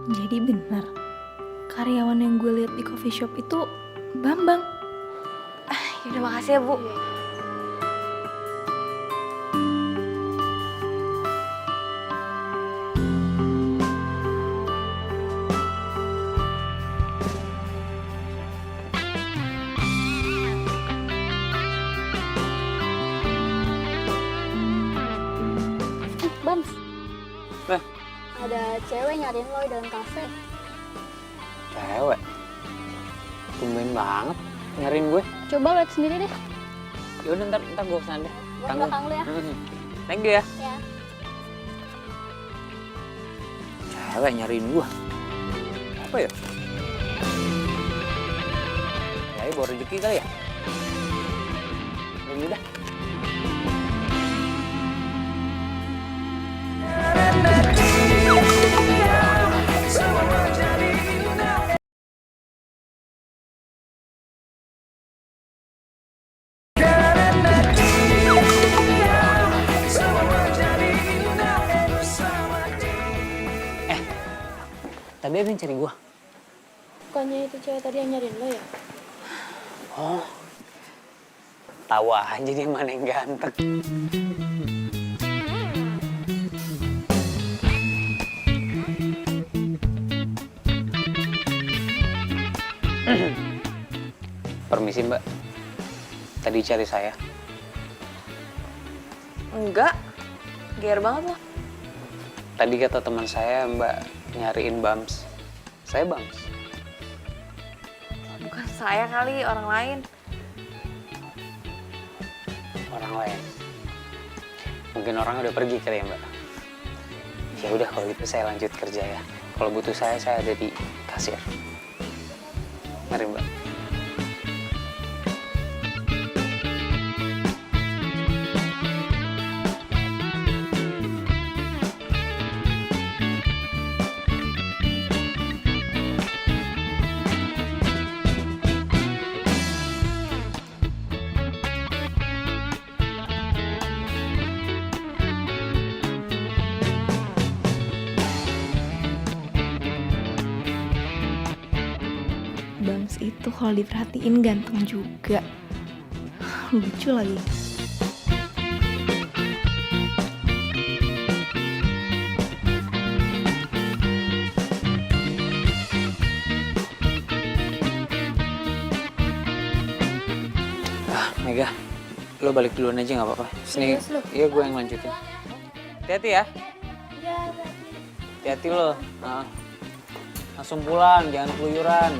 Jadi benar, karyawan yang gue lihat di coffee shop itu Bambang. Yaudah, makasih ya, Bu. Bams, Nah, ada cewek nyariin lo di dalam kafe. cewek. Tumben banget nyariin gue. Coba lihat sendiri deh. Yaudah, ntar gue kesana deh. Gua belakang lu ya. Thank you ya. Ya. Cewek nyariin gue. Apa ya? Kayaknya bawa rezeki kali ya? Ya udah. Tadi ada yang cari gua. Bukannya itu cewek tadi yang nyariin lo ya? Oh. tahu aja dia mana yang ganteng. Permisi Mbak, tadi cari saya. Enggak, gear banget lo. Tadi kata teman saya Mbak nyariin Bams. Saya Bams. Bukan saya kali, orang lain. Orang lain. Mungkin orang udah pergi kali ya Mbak. Ya udah kalau gitu saya lanjut kerja ya. Kalau butuh saya ada di kasir. Mari Mbak. Bams itu kalau diperhatiin ganteng juga. Lucu lagi. Mega, lo balik duluan aja nggak apa-apa. Sini, iya gue yang lanjutin. Hati-hati ya. Hati-hati lo. Nah, langsung pulang, jangan keluyuran.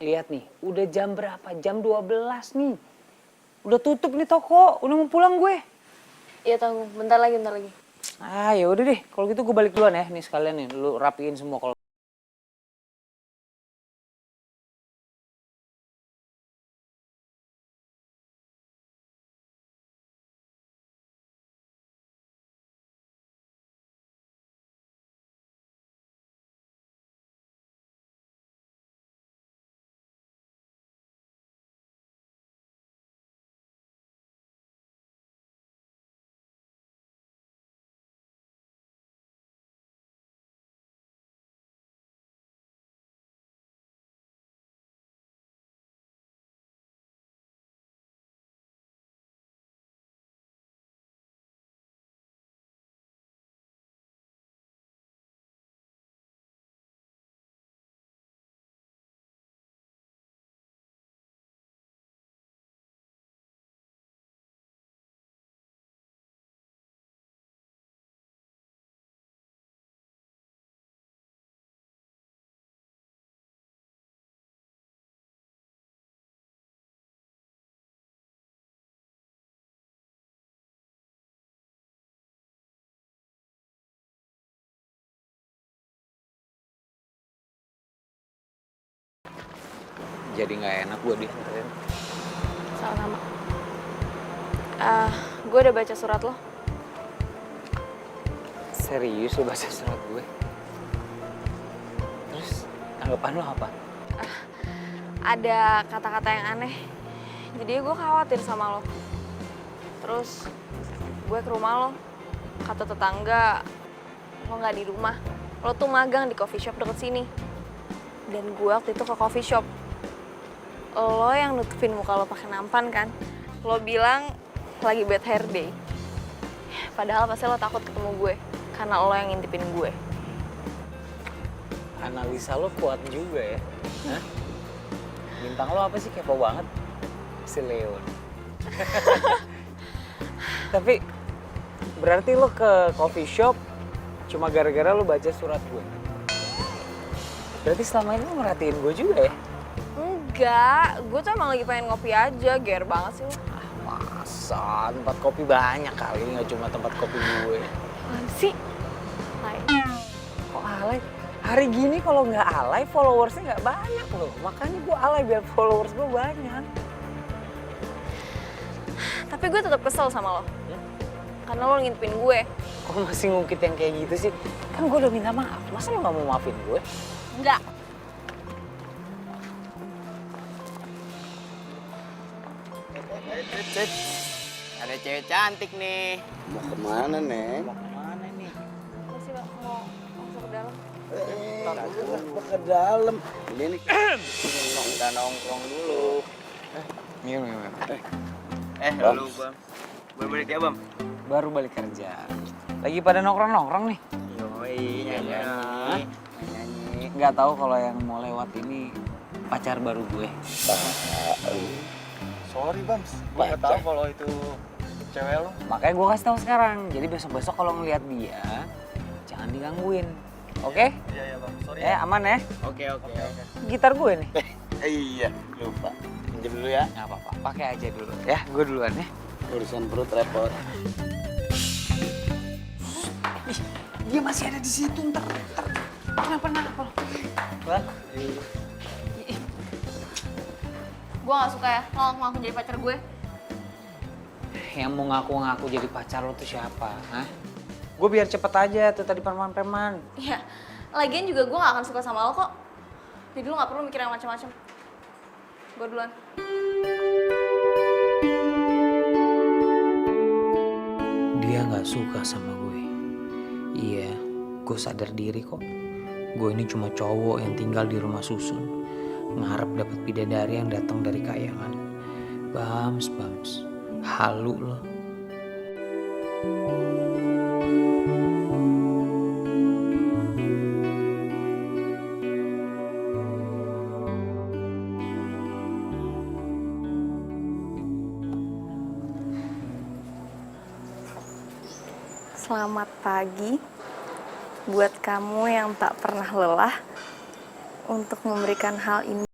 Lihat nih, udah jam berapa? Jam 12 nih. Udah tutup nih toko, udah mau pulang gue. Iya tunggu, bentar lagi. Ah ya udah deh, kalau gitu gue balik duluan ya. Nih sekalian nih, lu rapiin semua kalau. Jadi nggak enak gue dianterin. Sama-sama. Gue udah baca surat lo. Serius lo baca surat gue? Terus tanggapan lo apa? Ada kata-kata yang aneh. Jadi gue khawatir sama lo. Terus gue ke rumah lo. Kata tetangga, lo nggak di rumah. Lo tuh magang di coffee shop deket sini. Dan gue waktu itu ke coffee shop. Lo yang nutupin muka lo pakai nampan kan? Lo bilang lagi bad hair day. Padahal pasti lo takut ketemu gue, karena lo yang ngintipin gue. Analisa lo kuat juga ya. Hah? Bintang lo apa sih, kepo banget? Si Leon. Tapi berarti lo ke coffee shop cuma gara-gara lo baca surat gue. Berarti selama ini lo merhatiin gue juga ya? Enggak, gue tuh emang lagi pengen ngopi aja, ger banget sih lo. Masa tempat kopi banyak kali, nggak cuma tempat kopi gue. Apaan sih? Hai. Kok alay? Hari gini kalau nggak alay, followersnya nggak banyak loh. Makanya gue alay biar followers gue banyak. Tapi gue tetap kesel sama lo. Karena lo ngintipin gue. Kok masih ngungkit yang kayak gitu sih? Kan gue udah minta maaf, masa lo nggak mau maafin gue? Enggak. Ada cewek cantik nih. Mau kemana, Neng? Mau kemana nih? Lo sih mau masuk ke dalam. Ke dalam. Ini nih. Kita nongkrong dulu. Minum. Halo, Bang. Baru balik ya, Bang? Baru balik kerja. Lagi pada nongkrong-nongkrong nih. Yoi, nyanyi. Nggak tahu kalau yang mau lewat ini pacar baru gue. Sorry Bams, gue nggak tahu kalau itu cewek lo. Makanya gue kasih tahu sekarang. Jadi besok-besok kalau ngelihat dia, jangan digangguin. Oke? Iya Bang, sorry Aman ya? Oke. Gitar gue nih. Iya, lupa. Pinjam dulu ya. Nggak apa-apa, pakai aja dulu. Ya, gue duluan ya. Urusan perut repot. Ih, dia masih ada di situ. Ntar. Kenapa? Bang. Gue gak suka ya, lo ngaku jadi pacar gue. Yang mau ngaku-ngaku jadi pacar lo tuh siapa? Hah? Gue biar cepet aja tuh tadi preman-preman. Iya, lagian juga gue gak akan suka sama lo kok. Jadi lo gak perlu mikir yang macam-macam. Gue duluan. Dia gak suka sama gue. Iya, gue sadar diri kok. Gue ini cuma cowok yang tinggal di rumah susun. Ngarep dapat bidadari yang datang dari kayangan. Bams. Halu lo. Selamat pagi buat kamu yang tak pernah lelah untuk memberikan hal ini.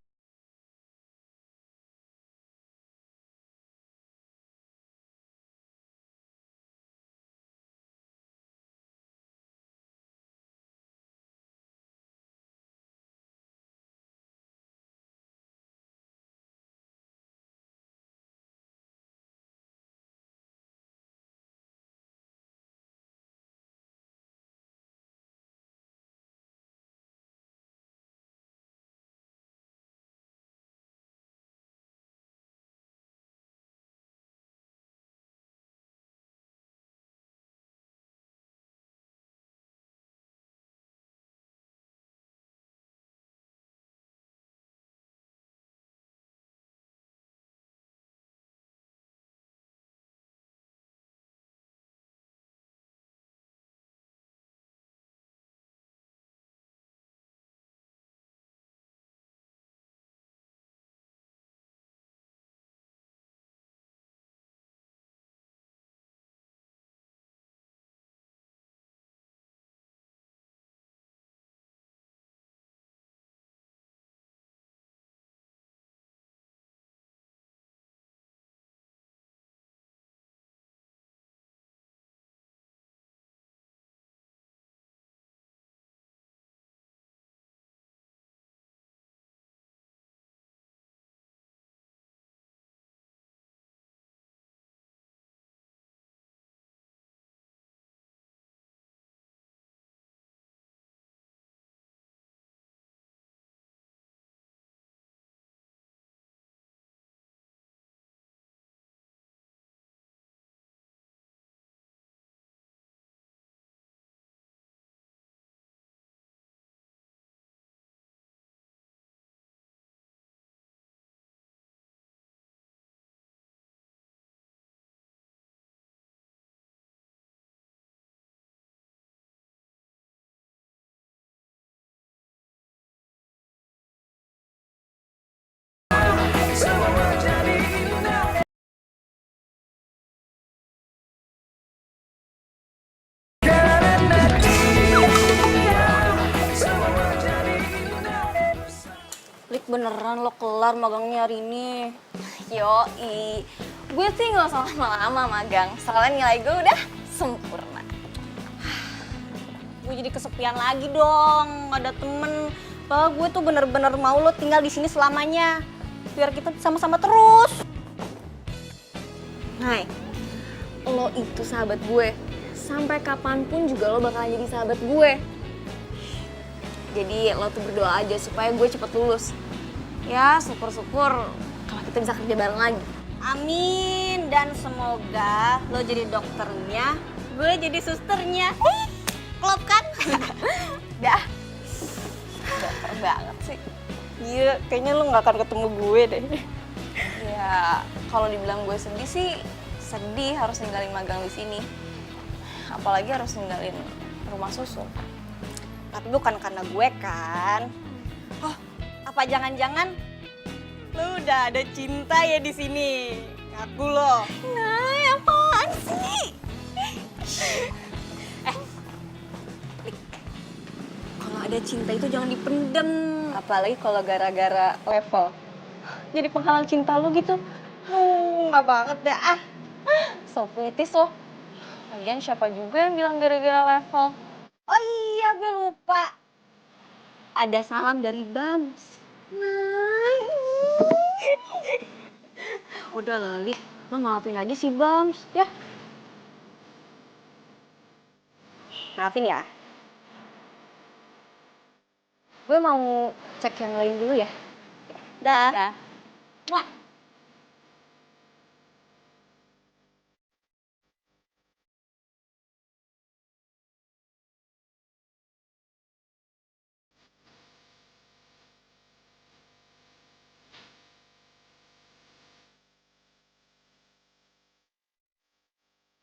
beneran lo kelar magangnya hari ini? Yoi, gue sih nggak usah lama-lama magang, soalnya nilai gue udah sempurna. Gue jadi kesepian lagi dong, gak ada temen. Padahal gue tuh bener-bener mau lo tinggal di sini selamanya, biar kita sama-sama terus. Hai, lo itu sahabat gue. Sampai kapanpun juga lo bakalan jadi sahabat gue. Jadi lo tuh berdoa aja supaya gue cepet lulus. Ya syukur-syukur kalau kita bisa kerja bareng lagi. Amin, dan semoga lo jadi dokternya, gue jadi susternya. Klop kan? Dah, dokter banget sih. Iya, kayaknya lo gak akan ketemu gue deh. Ya kalau dibilang gue sedih sih, sedih harus ninggalin magang di sini. Apalagi harus ninggalin rumah susun. Tapi bukan karena gue kan. Oh, apa jangan-jangan lo udah ada cinta ya di sini? Ngaku lo. Nah, apaan sih? Lik, kalau ada cinta itu jangan dipendem. Apalagi kalau gara-gara level. Jadi penghalang cinta lo gitu. Nggak banget dah ah. So puitis lo. Lagian siapa juga yang bilang gara-gara level? Oh iya, gue lupa. Ada salam dari Bams. Udah lah, Lik. Lo maafin aja si Bams, ya? Maafin ya. Gue mau cek yang lain dulu ya. Dah. Dah. Wah.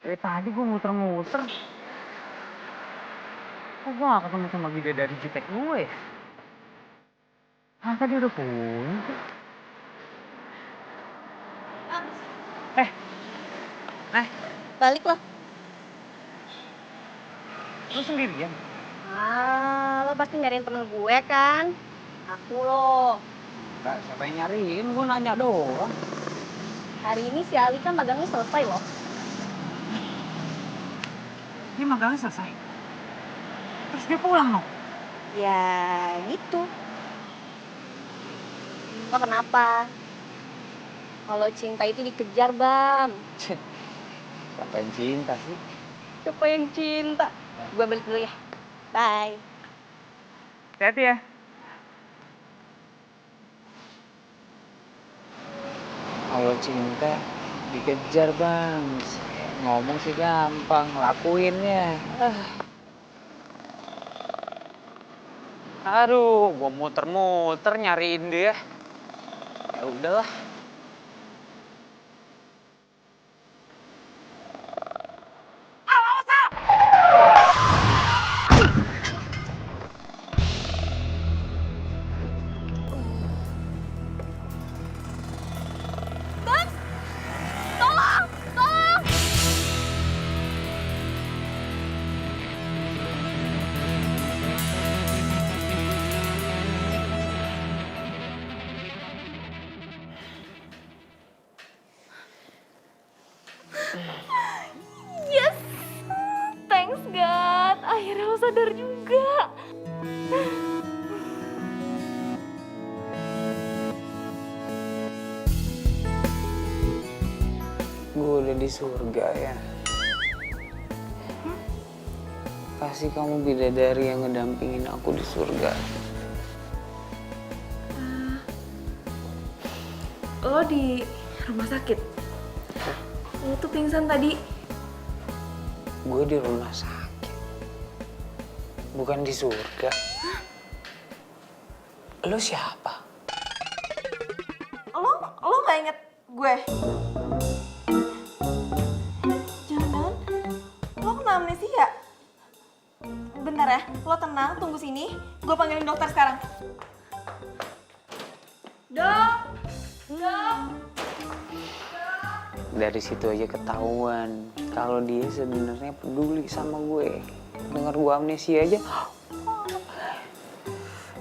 Dari tadi gue muter-muter. Kok gue gak ketemu sama bidadari jutek gue ya? Masa dia udah pulang sih? Balik lo. Lu sendirian? Ah, lo pasti nyariin temen gue kan? Aku lo. Gak, siapa yang nyariin? Gue nanya doang. Hari ini si Ali kan magangnya selesai loh. Dia magangnya selesai? Terus dia pulang dong? Ya gitu. Lo kenapa? Kalau cinta itu dikejar, Bam. Siapa yang cinta sih? Siapa yang cinta? Gue balik dulu ya. Bye. Hati-hati ya. Kalau cinta dikejar bang, ngomong sih gampang, lakuinnya. Aduh, gua muter-muter nyariin dia. Ya udahlah. Yes! Thanks God, akhirnya lo sadar juga. Gue udah di surga ya. Pasti kamu bidadari yang ngedampingin aku di surga. Lo di rumah sakit? Lo tuh pingsan tadi. Gue di rumah sakit. Bukan di surga. Lo siapa? Lo gak inget gue? Jangan-jangan lo kena amnesia? Bentar ya, lo tenang, tunggu sini. Gue panggilin dokter sekarang. Dok! Dok! Dari situ aja ketahuan kalau dia sebenarnya peduli sama gue. Dengar gue amnesia aja.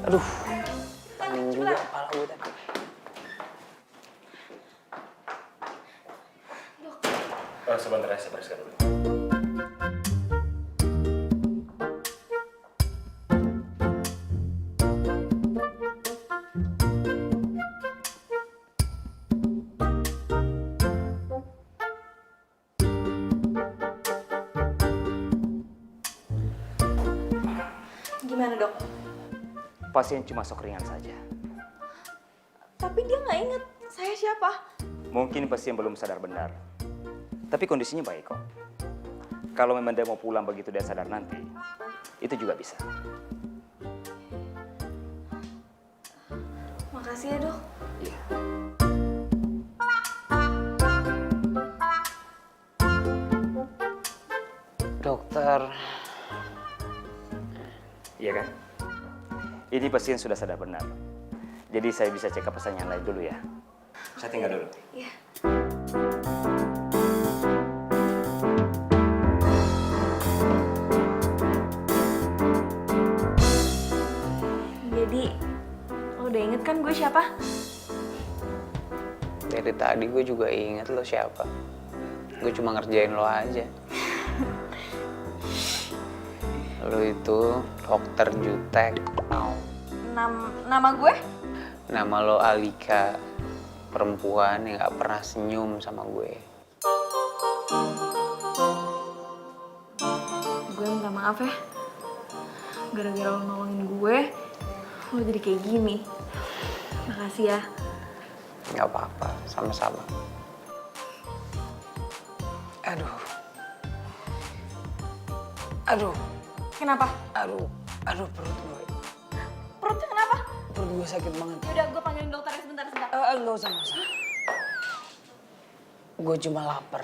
Aduh. cepetan, Pening juga cepetan. kepala gue tadi. Sebentar ya, saya bereskan dulu. Gimana dok? Pasien cuma shock ringan saja. Tapi dia nggak inget saya siapa. Mungkin pasien belum sadar benar. Tapi kondisinya baik kok. Kalau memang dia mau pulang begitu dia sadar nanti, itu juga bisa. Makasih ya dok. Iya. Dokter, Iya kan? Ini pasien sudah sadar benar. Jadi saya bisa cek ke pasien yang lain dulu ya. Saya tinggal dulu. Iya. Jadi, lo udah inget kan gue siapa? dari tadi gue juga inget lo siapa. Gue cuma ngerjain lo aja. Lo itu dokter jutek. Nama gue? Nama lo Alika, perempuan yang gak pernah senyum sama gue. Gue minta maaf ya. Gara-gara lo nolongin gue, lo jadi kayak gini. Makasih ya. Gak apa-apa, sama-sama. Aduh. Kenapa? Aduh perut gue. Perutnya kenapa? Perut gue sakit banget. Yaudah, gue panggilin dokternya sebentar. Enggak usah. Gue cuma lapar.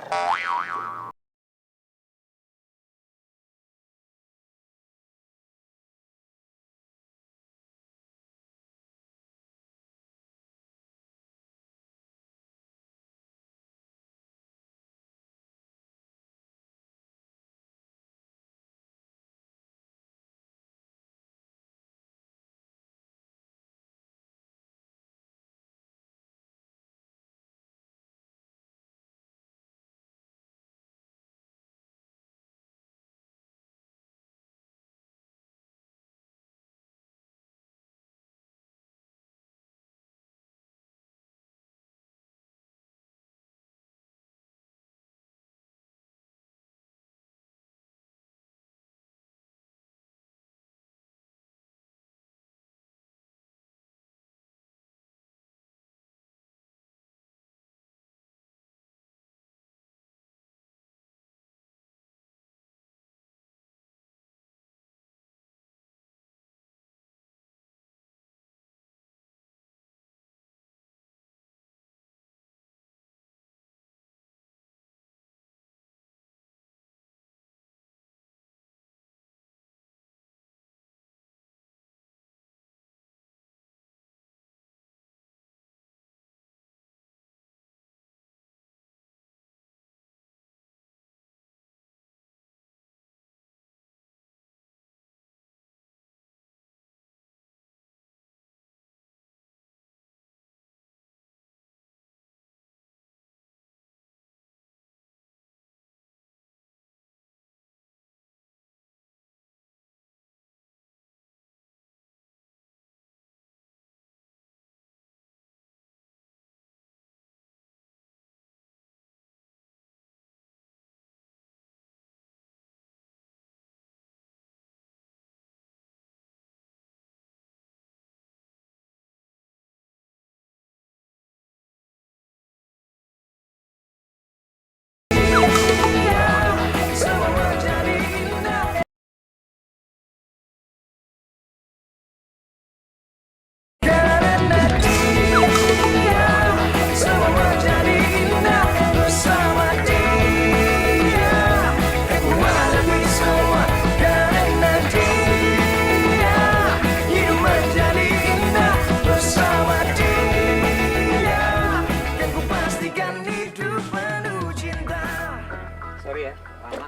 Sorry ya, lama.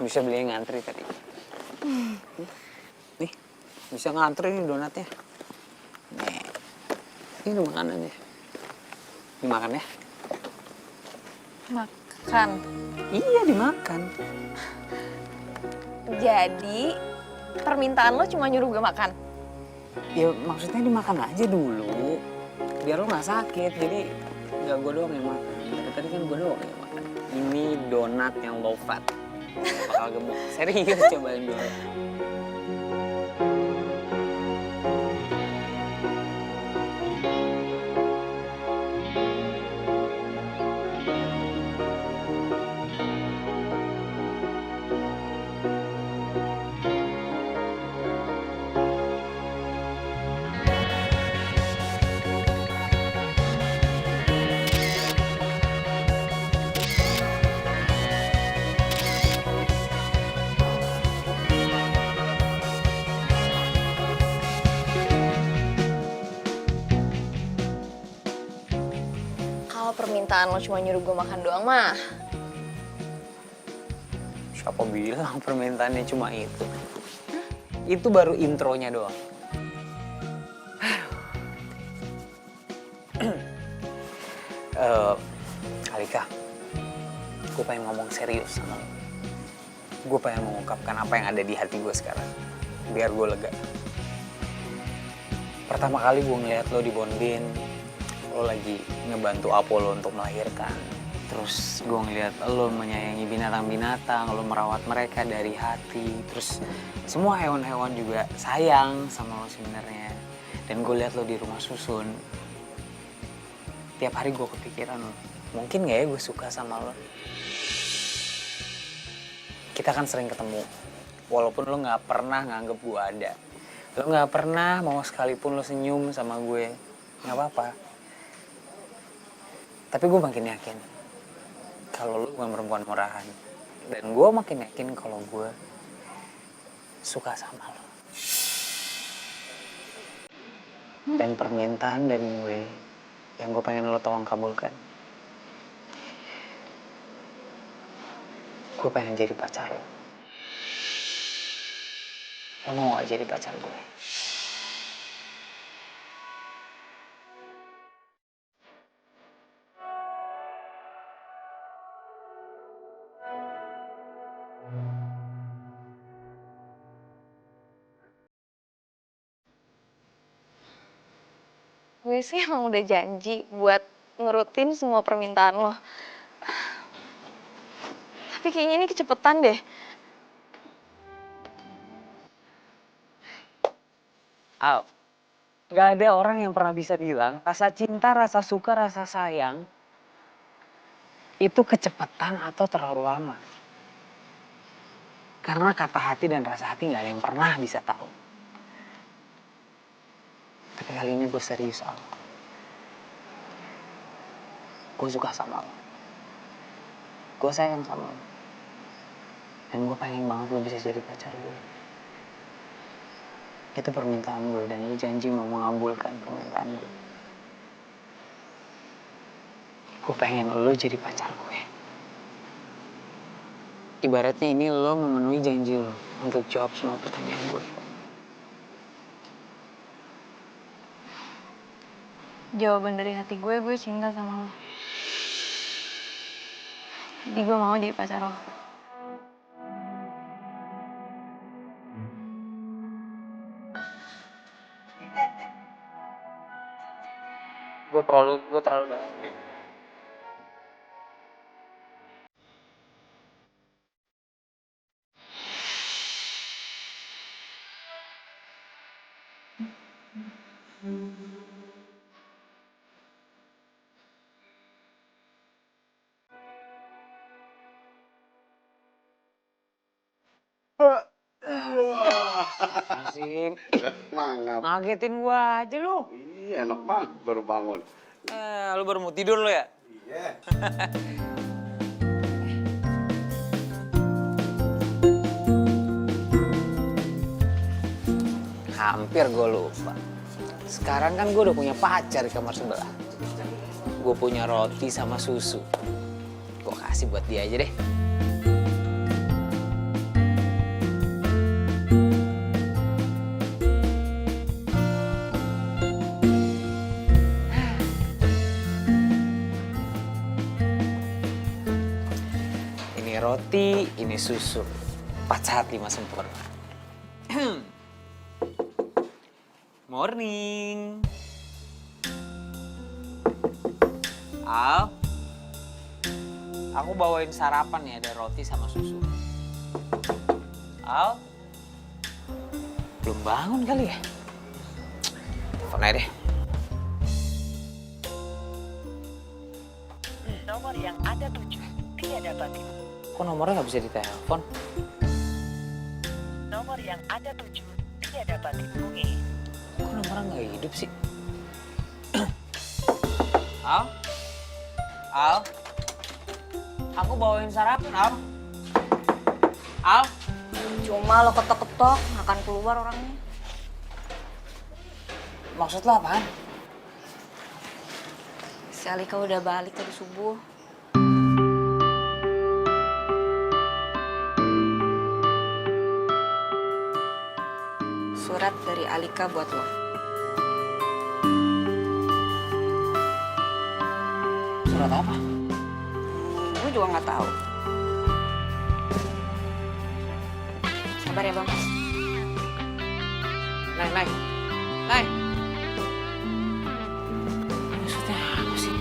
Bisa beli yang ngantri tadi. Nih, Bisa ngantri nih donatnya. Nih, ini makanannya. Dimakan ya? Makan. Iya, dimakan. Jadi permintaan lo cuma nyuruh gue makan. Ya maksudnya dimakan aja dulu. Biar lo gak sakit, jadi gak gue doang yang makan. Dari tadi kan gue doang yang makan. Ini donat yang low fat. Bakal gemuk. Serius, cobain dulu. Kalau permintaan lo cuma nyuruh gue makan doang mah, Siapa bilang permintaannya cuma itu? Itu baru intronya doang. Alika, gue pengen ngomong serius sama lo. Gue pengen mengungkapkan apa yang ada di hati gue sekarang, biar gue lega. Pertama kali gue ngeliat lo di Bonbin, lo lagi ngebantu Apollo untuk melahirkan. Terus gue ngeliat lo menyayangi binatang-binatang, lo merawat mereka dari hati. Terus semua hewan-hewan juga sayang sama lo sebenarnya. Dan gue liat lo di rumah susun. Tiap hari gue kepikiran lo, mungkin gak ya gue suka sama lo? Kita kan sering ketemu, walaupun lo gak pernah nganggep gue ada. Lo gak pernah mau sekalipun lo senyum sama gue, gak apa-apa. Tapi gue makin yakin kalau lo bukan perempuan murahan. Dan gue makin yakin kalau gue suka sama lo. Dan permintaan dari gue yang gue pengen lo tolong kabulkan. Gue pengen jadi pacar lo. Lo mau gak jadi pacar gue? gue sih emang udah janji buat nurutin semua permintaan lo. Tapi kayaknya ini kecepetan deh. Al, gak ada orang yang pernah bisa bilang rasa cinta, rasa suka, rasa sayang itu kecepatan atau terlalu lama. Karena kata hati dan rasa hati gak ada yang pernah bisa tahu. Tapi kali ini gue serius, Al. Gue suka sama lo. Gue sayang sama lo. Dan gue pengen banget lo bisa jadi pacar gue. Itu permintaan gue dan lo janji mau mengabulkan permintaan gue. Gue pengen lo jadi pacar gue. Ibaratnya ini lo memenuhi janji lo untuk jawab semua pertanyaan gue. Jawaban dari hati gue cinta sama lo. Jadi gue mau jadi pacar lo. Gue terlalu bahagia. Asik. Mangap. Ngagetin gua aja lu. Iya, enak banget baru bangun. Lu baru mau tidur lu ya? Iya. Hampir gue lupa. Sekarang kan gue udah punya pacar di kamar sebelah. Gue punya roti sama susu. Gue kasih buat dia aja deh. roti, ini susu. 4 sehat 5 sempurna. Morning. Al, aku bawain sarapan nih, ada roti sama susu. Al, belum bangun kali ya? Telepon aja deh. Nomor yang Anda tuju tidak dapat. Kok nomornya nggak bisa ditelepon? Nomor yang Anda tuju tidak dapat dihubungi. Kok nomornya nggak hidup sih? Al? Al? Aku bawain sarapan, Al. Al? Cuma lo ketok-ketok, nggak akan keluar orangnya. Maksud lo apaan? Si Alika udah balik tadi subuh. Surat dari Alika buat lo. Surat apa? Gue juga nggak tahu. Sabar ya bang. Nay. Maksudnya apa sih?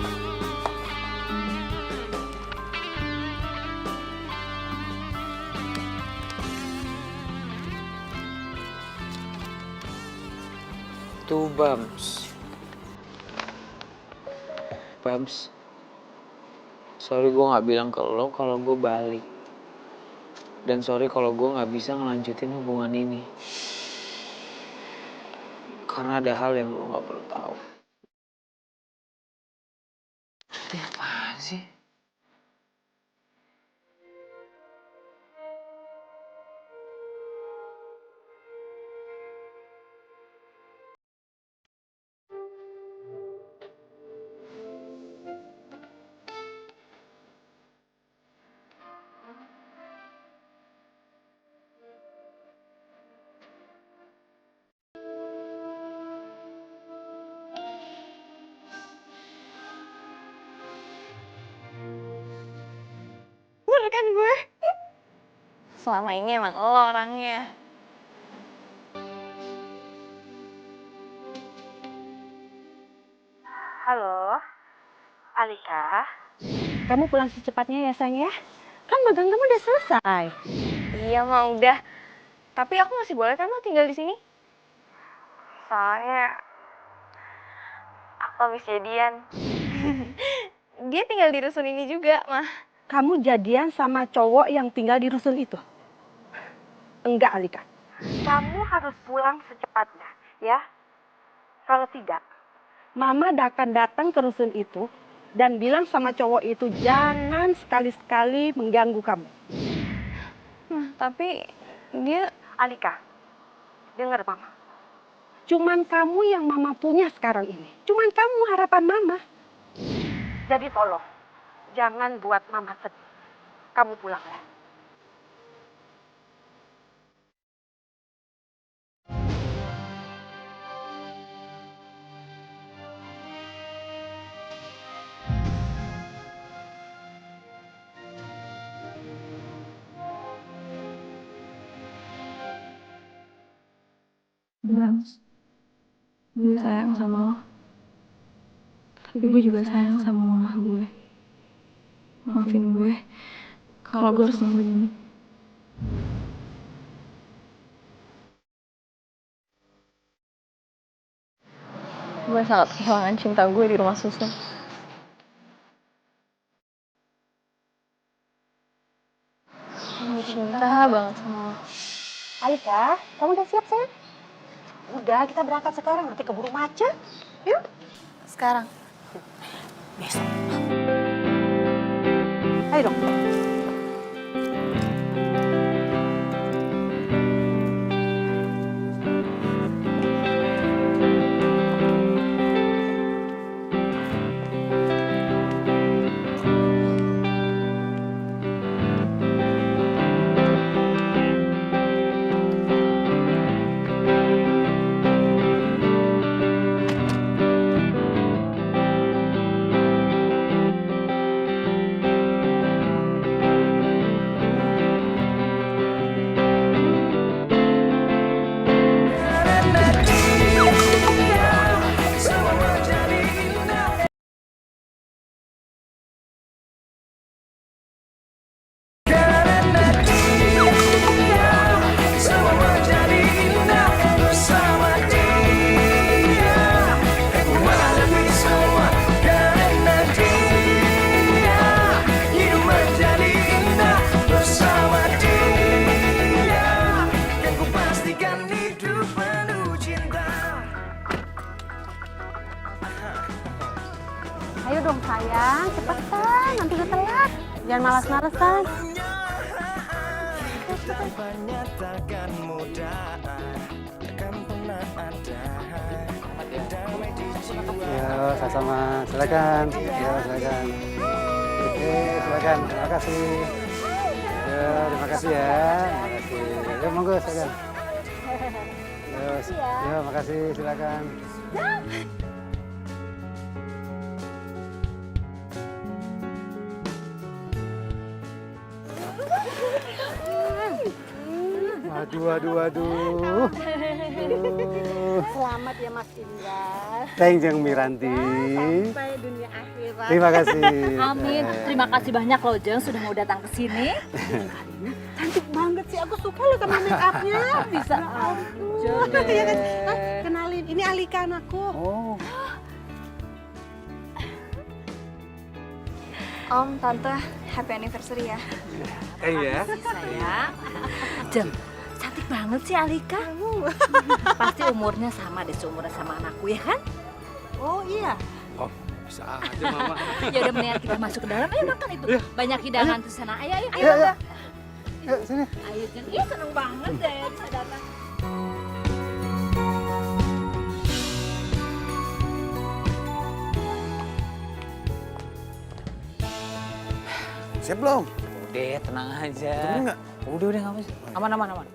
Tuh, Bams. Sorry gue gak bilang ke lo kalau gue balik. Dan sorry kalau gue gak bisa ngelanjutin hubungan ini. Karena ada hal yang lo gak perlu tahu. Itu apaan sih? Bener kan gue? Selama ini emang lo orangnya. Halo, Alika. Kamu pulang secepatnya ya sayang ya. Kan magang kamu udah selesai. Iya mah udah. Tapi aku masih boleh kan lo tinggal di sini? Soalnya aku habis jadian. Dia tinggal di rusun ini juga, mah. Kamu jadian sama cowok yang tinggal di rusun itu? Enggak, Alika. Kamu harus pulang secepatnya, ya. Kalau tidak, Mama akan datang ke rusun itu dan bilang sama cowok itu jangan sekali-sekali mengganggu kamu. Tapi dia... Alika, dengar Mama. Cuman kamu yang Mama punya sekarang ini. Cuman kamu harapan Mama. Jadi tolong, jangan buat Mama sedih. Kamu pulang ya. Bams, gue sayang sama lo. Tapi gue juga sayang sama mama gue. Maafin gue kalau gue harus ngelakuin ini. Gue sangat kehilangan cinta gue di rumah susun. Gue cinta banget sama lo. Alika, kamu udah siap sayang? Udah, kita berangkat sekarang. Nanti keburu macet. Yuk. Sekarang. Besok. Ayo dong. dong sayang, cepetan, nanti udah telat. Jangan malas-malesan. Tanpanya takkan mudah, takkan pernah ada. Damai di jiwa. Ya, sama-sama. Silakan. Ya, silakan. Oke, silakan. Terima kasih. Ya, terima kasih ya. Terima kasih. Ya, monggo silakan. Ya, makasih. Silakan. Aduh. Selamat ya Mas Indra. Kanjeng Miranti. Sampai dunia akhirat. Terima kasih. Amin. Terima kasih banyak loh Jeng sudah mau datang ke sini. Cantik banget sih, aku suka loh sama make upnya. Bisa aja Iya kan? deh. Kenalin, ini Alika anakku. Oh. Om, Tante, happy anniversary ya. Iya. Sayang. Jeng, cantik banget sih Alika. Pasti umurnya sama deh, seumuran sama anakku ya kan? Oh iya. Oh, bisa aja Mama. Ya udah mendingan kita masuk ke dalam, ayo makan itu. Banyak hidangan di sana, ayo. Iya. Yuk, sini. Ayo Jeng, iya seneng banget deh bisa datang. Siap belum? Udah, tenang aja. Tunggu nggak? Udah, nggak apa-apa. Aman.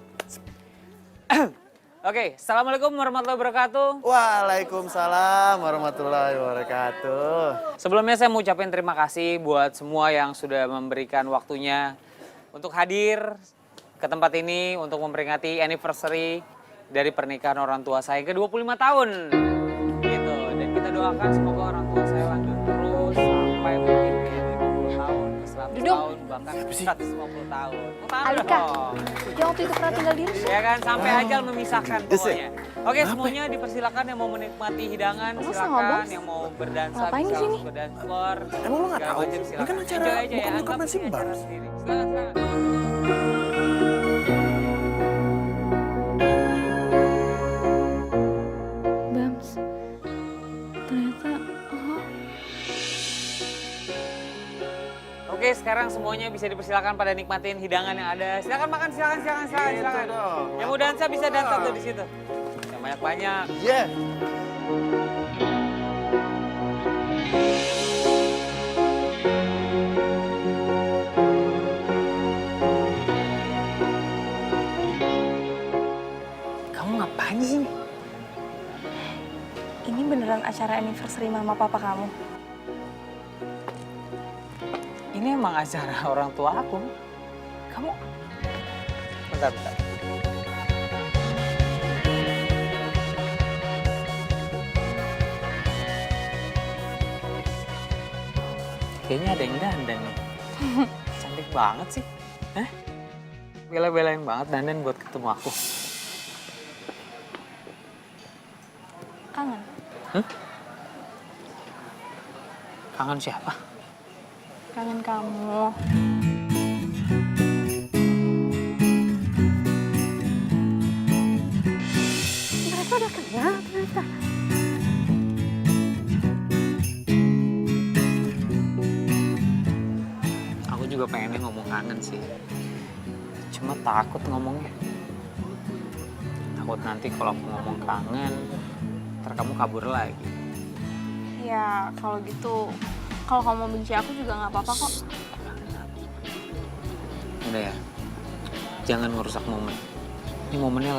Oke, Assalamualaikum warahmatullahi wabarakatuh. Waalaikumsalam warahmatullahi wabarakatuh. Sebelumnya saya mau ucapin terima kasih buat semua yang sudah memberikan waktunya untuk hadir ke tempat ini untuk memperingati anniversary dari pernikahan orang tua saya ke 25 tahun. Gitu. Dan kita doakan semoga orang tua saya lanjut terus sampai mungkin kayak 50 tahun, ke 100 tahun, bahkan 150 tahun. Alika, yang waktu itu pernah tinggal di Rusun. Ya kan, sampai ajal memisahkan pokoknya. Oke, semuanya dipersilakan yang mau menikmati hidangan, silakan. Yang mau berdansa Ngapain bisa di sini? langsung ke dance floor. Emang lu nggak Segala tahu? macam, Ini silakan. kan acara Enjoy aja ya, bukan anggap si ini acara Bams. sendiri. Silakan. Bams, ternyata Oke, sekarang semuanya bisa dipersilakan pada nikmatin hidangan yang ada. Silakan makan, silakan. dong. Yang mau dansa bisa dansa tuh di situ. Yang banyak-banyak. Iya. Kamu ngapain di sini? Ini beneran acara anniversary mama papa kamu? Ini emang acara orang tua aku. Kamu? Bentar. Kayaknya ada yang dandan nih. Cantik banget sih. Hah? Bela-belain banget dandan buat ketemu aku. Kangen? Kangen siapa? Kangen kamu. Mereka udah kenal ternyata. Aku juga pengennya ngomong kangen sih. Cuma takut ngomongnya. Takut nanti kalau aku ngomong kangen, ntar kamu kabur lagi. Ya kalau gitu, kalau kamu benci aku juga nggak apa-apa kok. Udah ya, jangan ngerusak momen. Ini momennya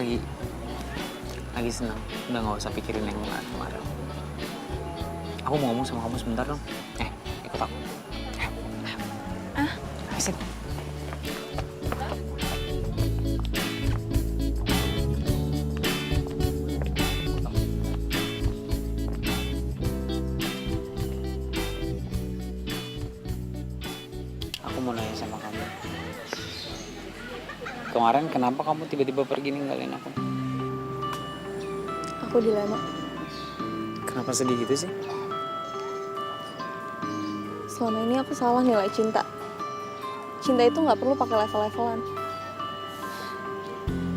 lagi senang. Udah nggak usah pikirin yang kemarin. Aku mau ngomong sama kamu sebentar dong. Ikut aku. Habisin. Aku mau nanya sama kamu. Kemarin kenapa kamu tiba-tiba pergi ninggalin aku? Aku dilema. Kenapa sedih gitu sih? Selama ini aku salah nilai cinta. Cinta itu nggak perlu pakai level-levelan.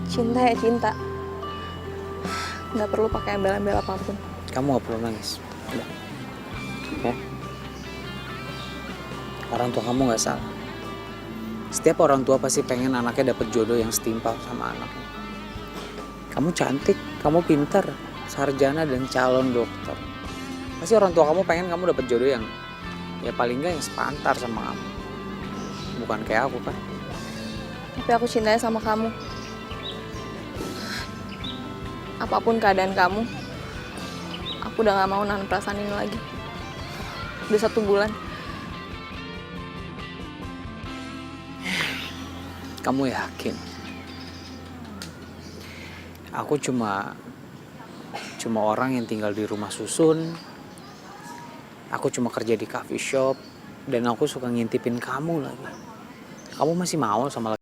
Cinta ya cinta. Nggak perlu pakai embel-embel apapun. Kamu gak perlu nangis. Udah. Ya. Orang tua kamu gak salah. Setiap orang tua pasti pengen anaknya dapet jodoh yang setimpal sama anaknya. Kamu cantik, kamu pintar, sarjana dan calon dokter. Pasti orang tua kamu pengen kamu dapet jodoh yang ya paling gak yang sepantar sama kamu. Bukan kayak aku kan. Tapi aku cintanya sama kamu. Apapun keadaan kamu, aku udah gak mau nahan perasaan ini lagi. Udah 1 bulan. Kamu yakin? Aku cuma orang yang tinggal di rumah susun. Aku cuma kerja di coffee shop dan aku suka ngintipin kamu lagi. Kamu masih mau sama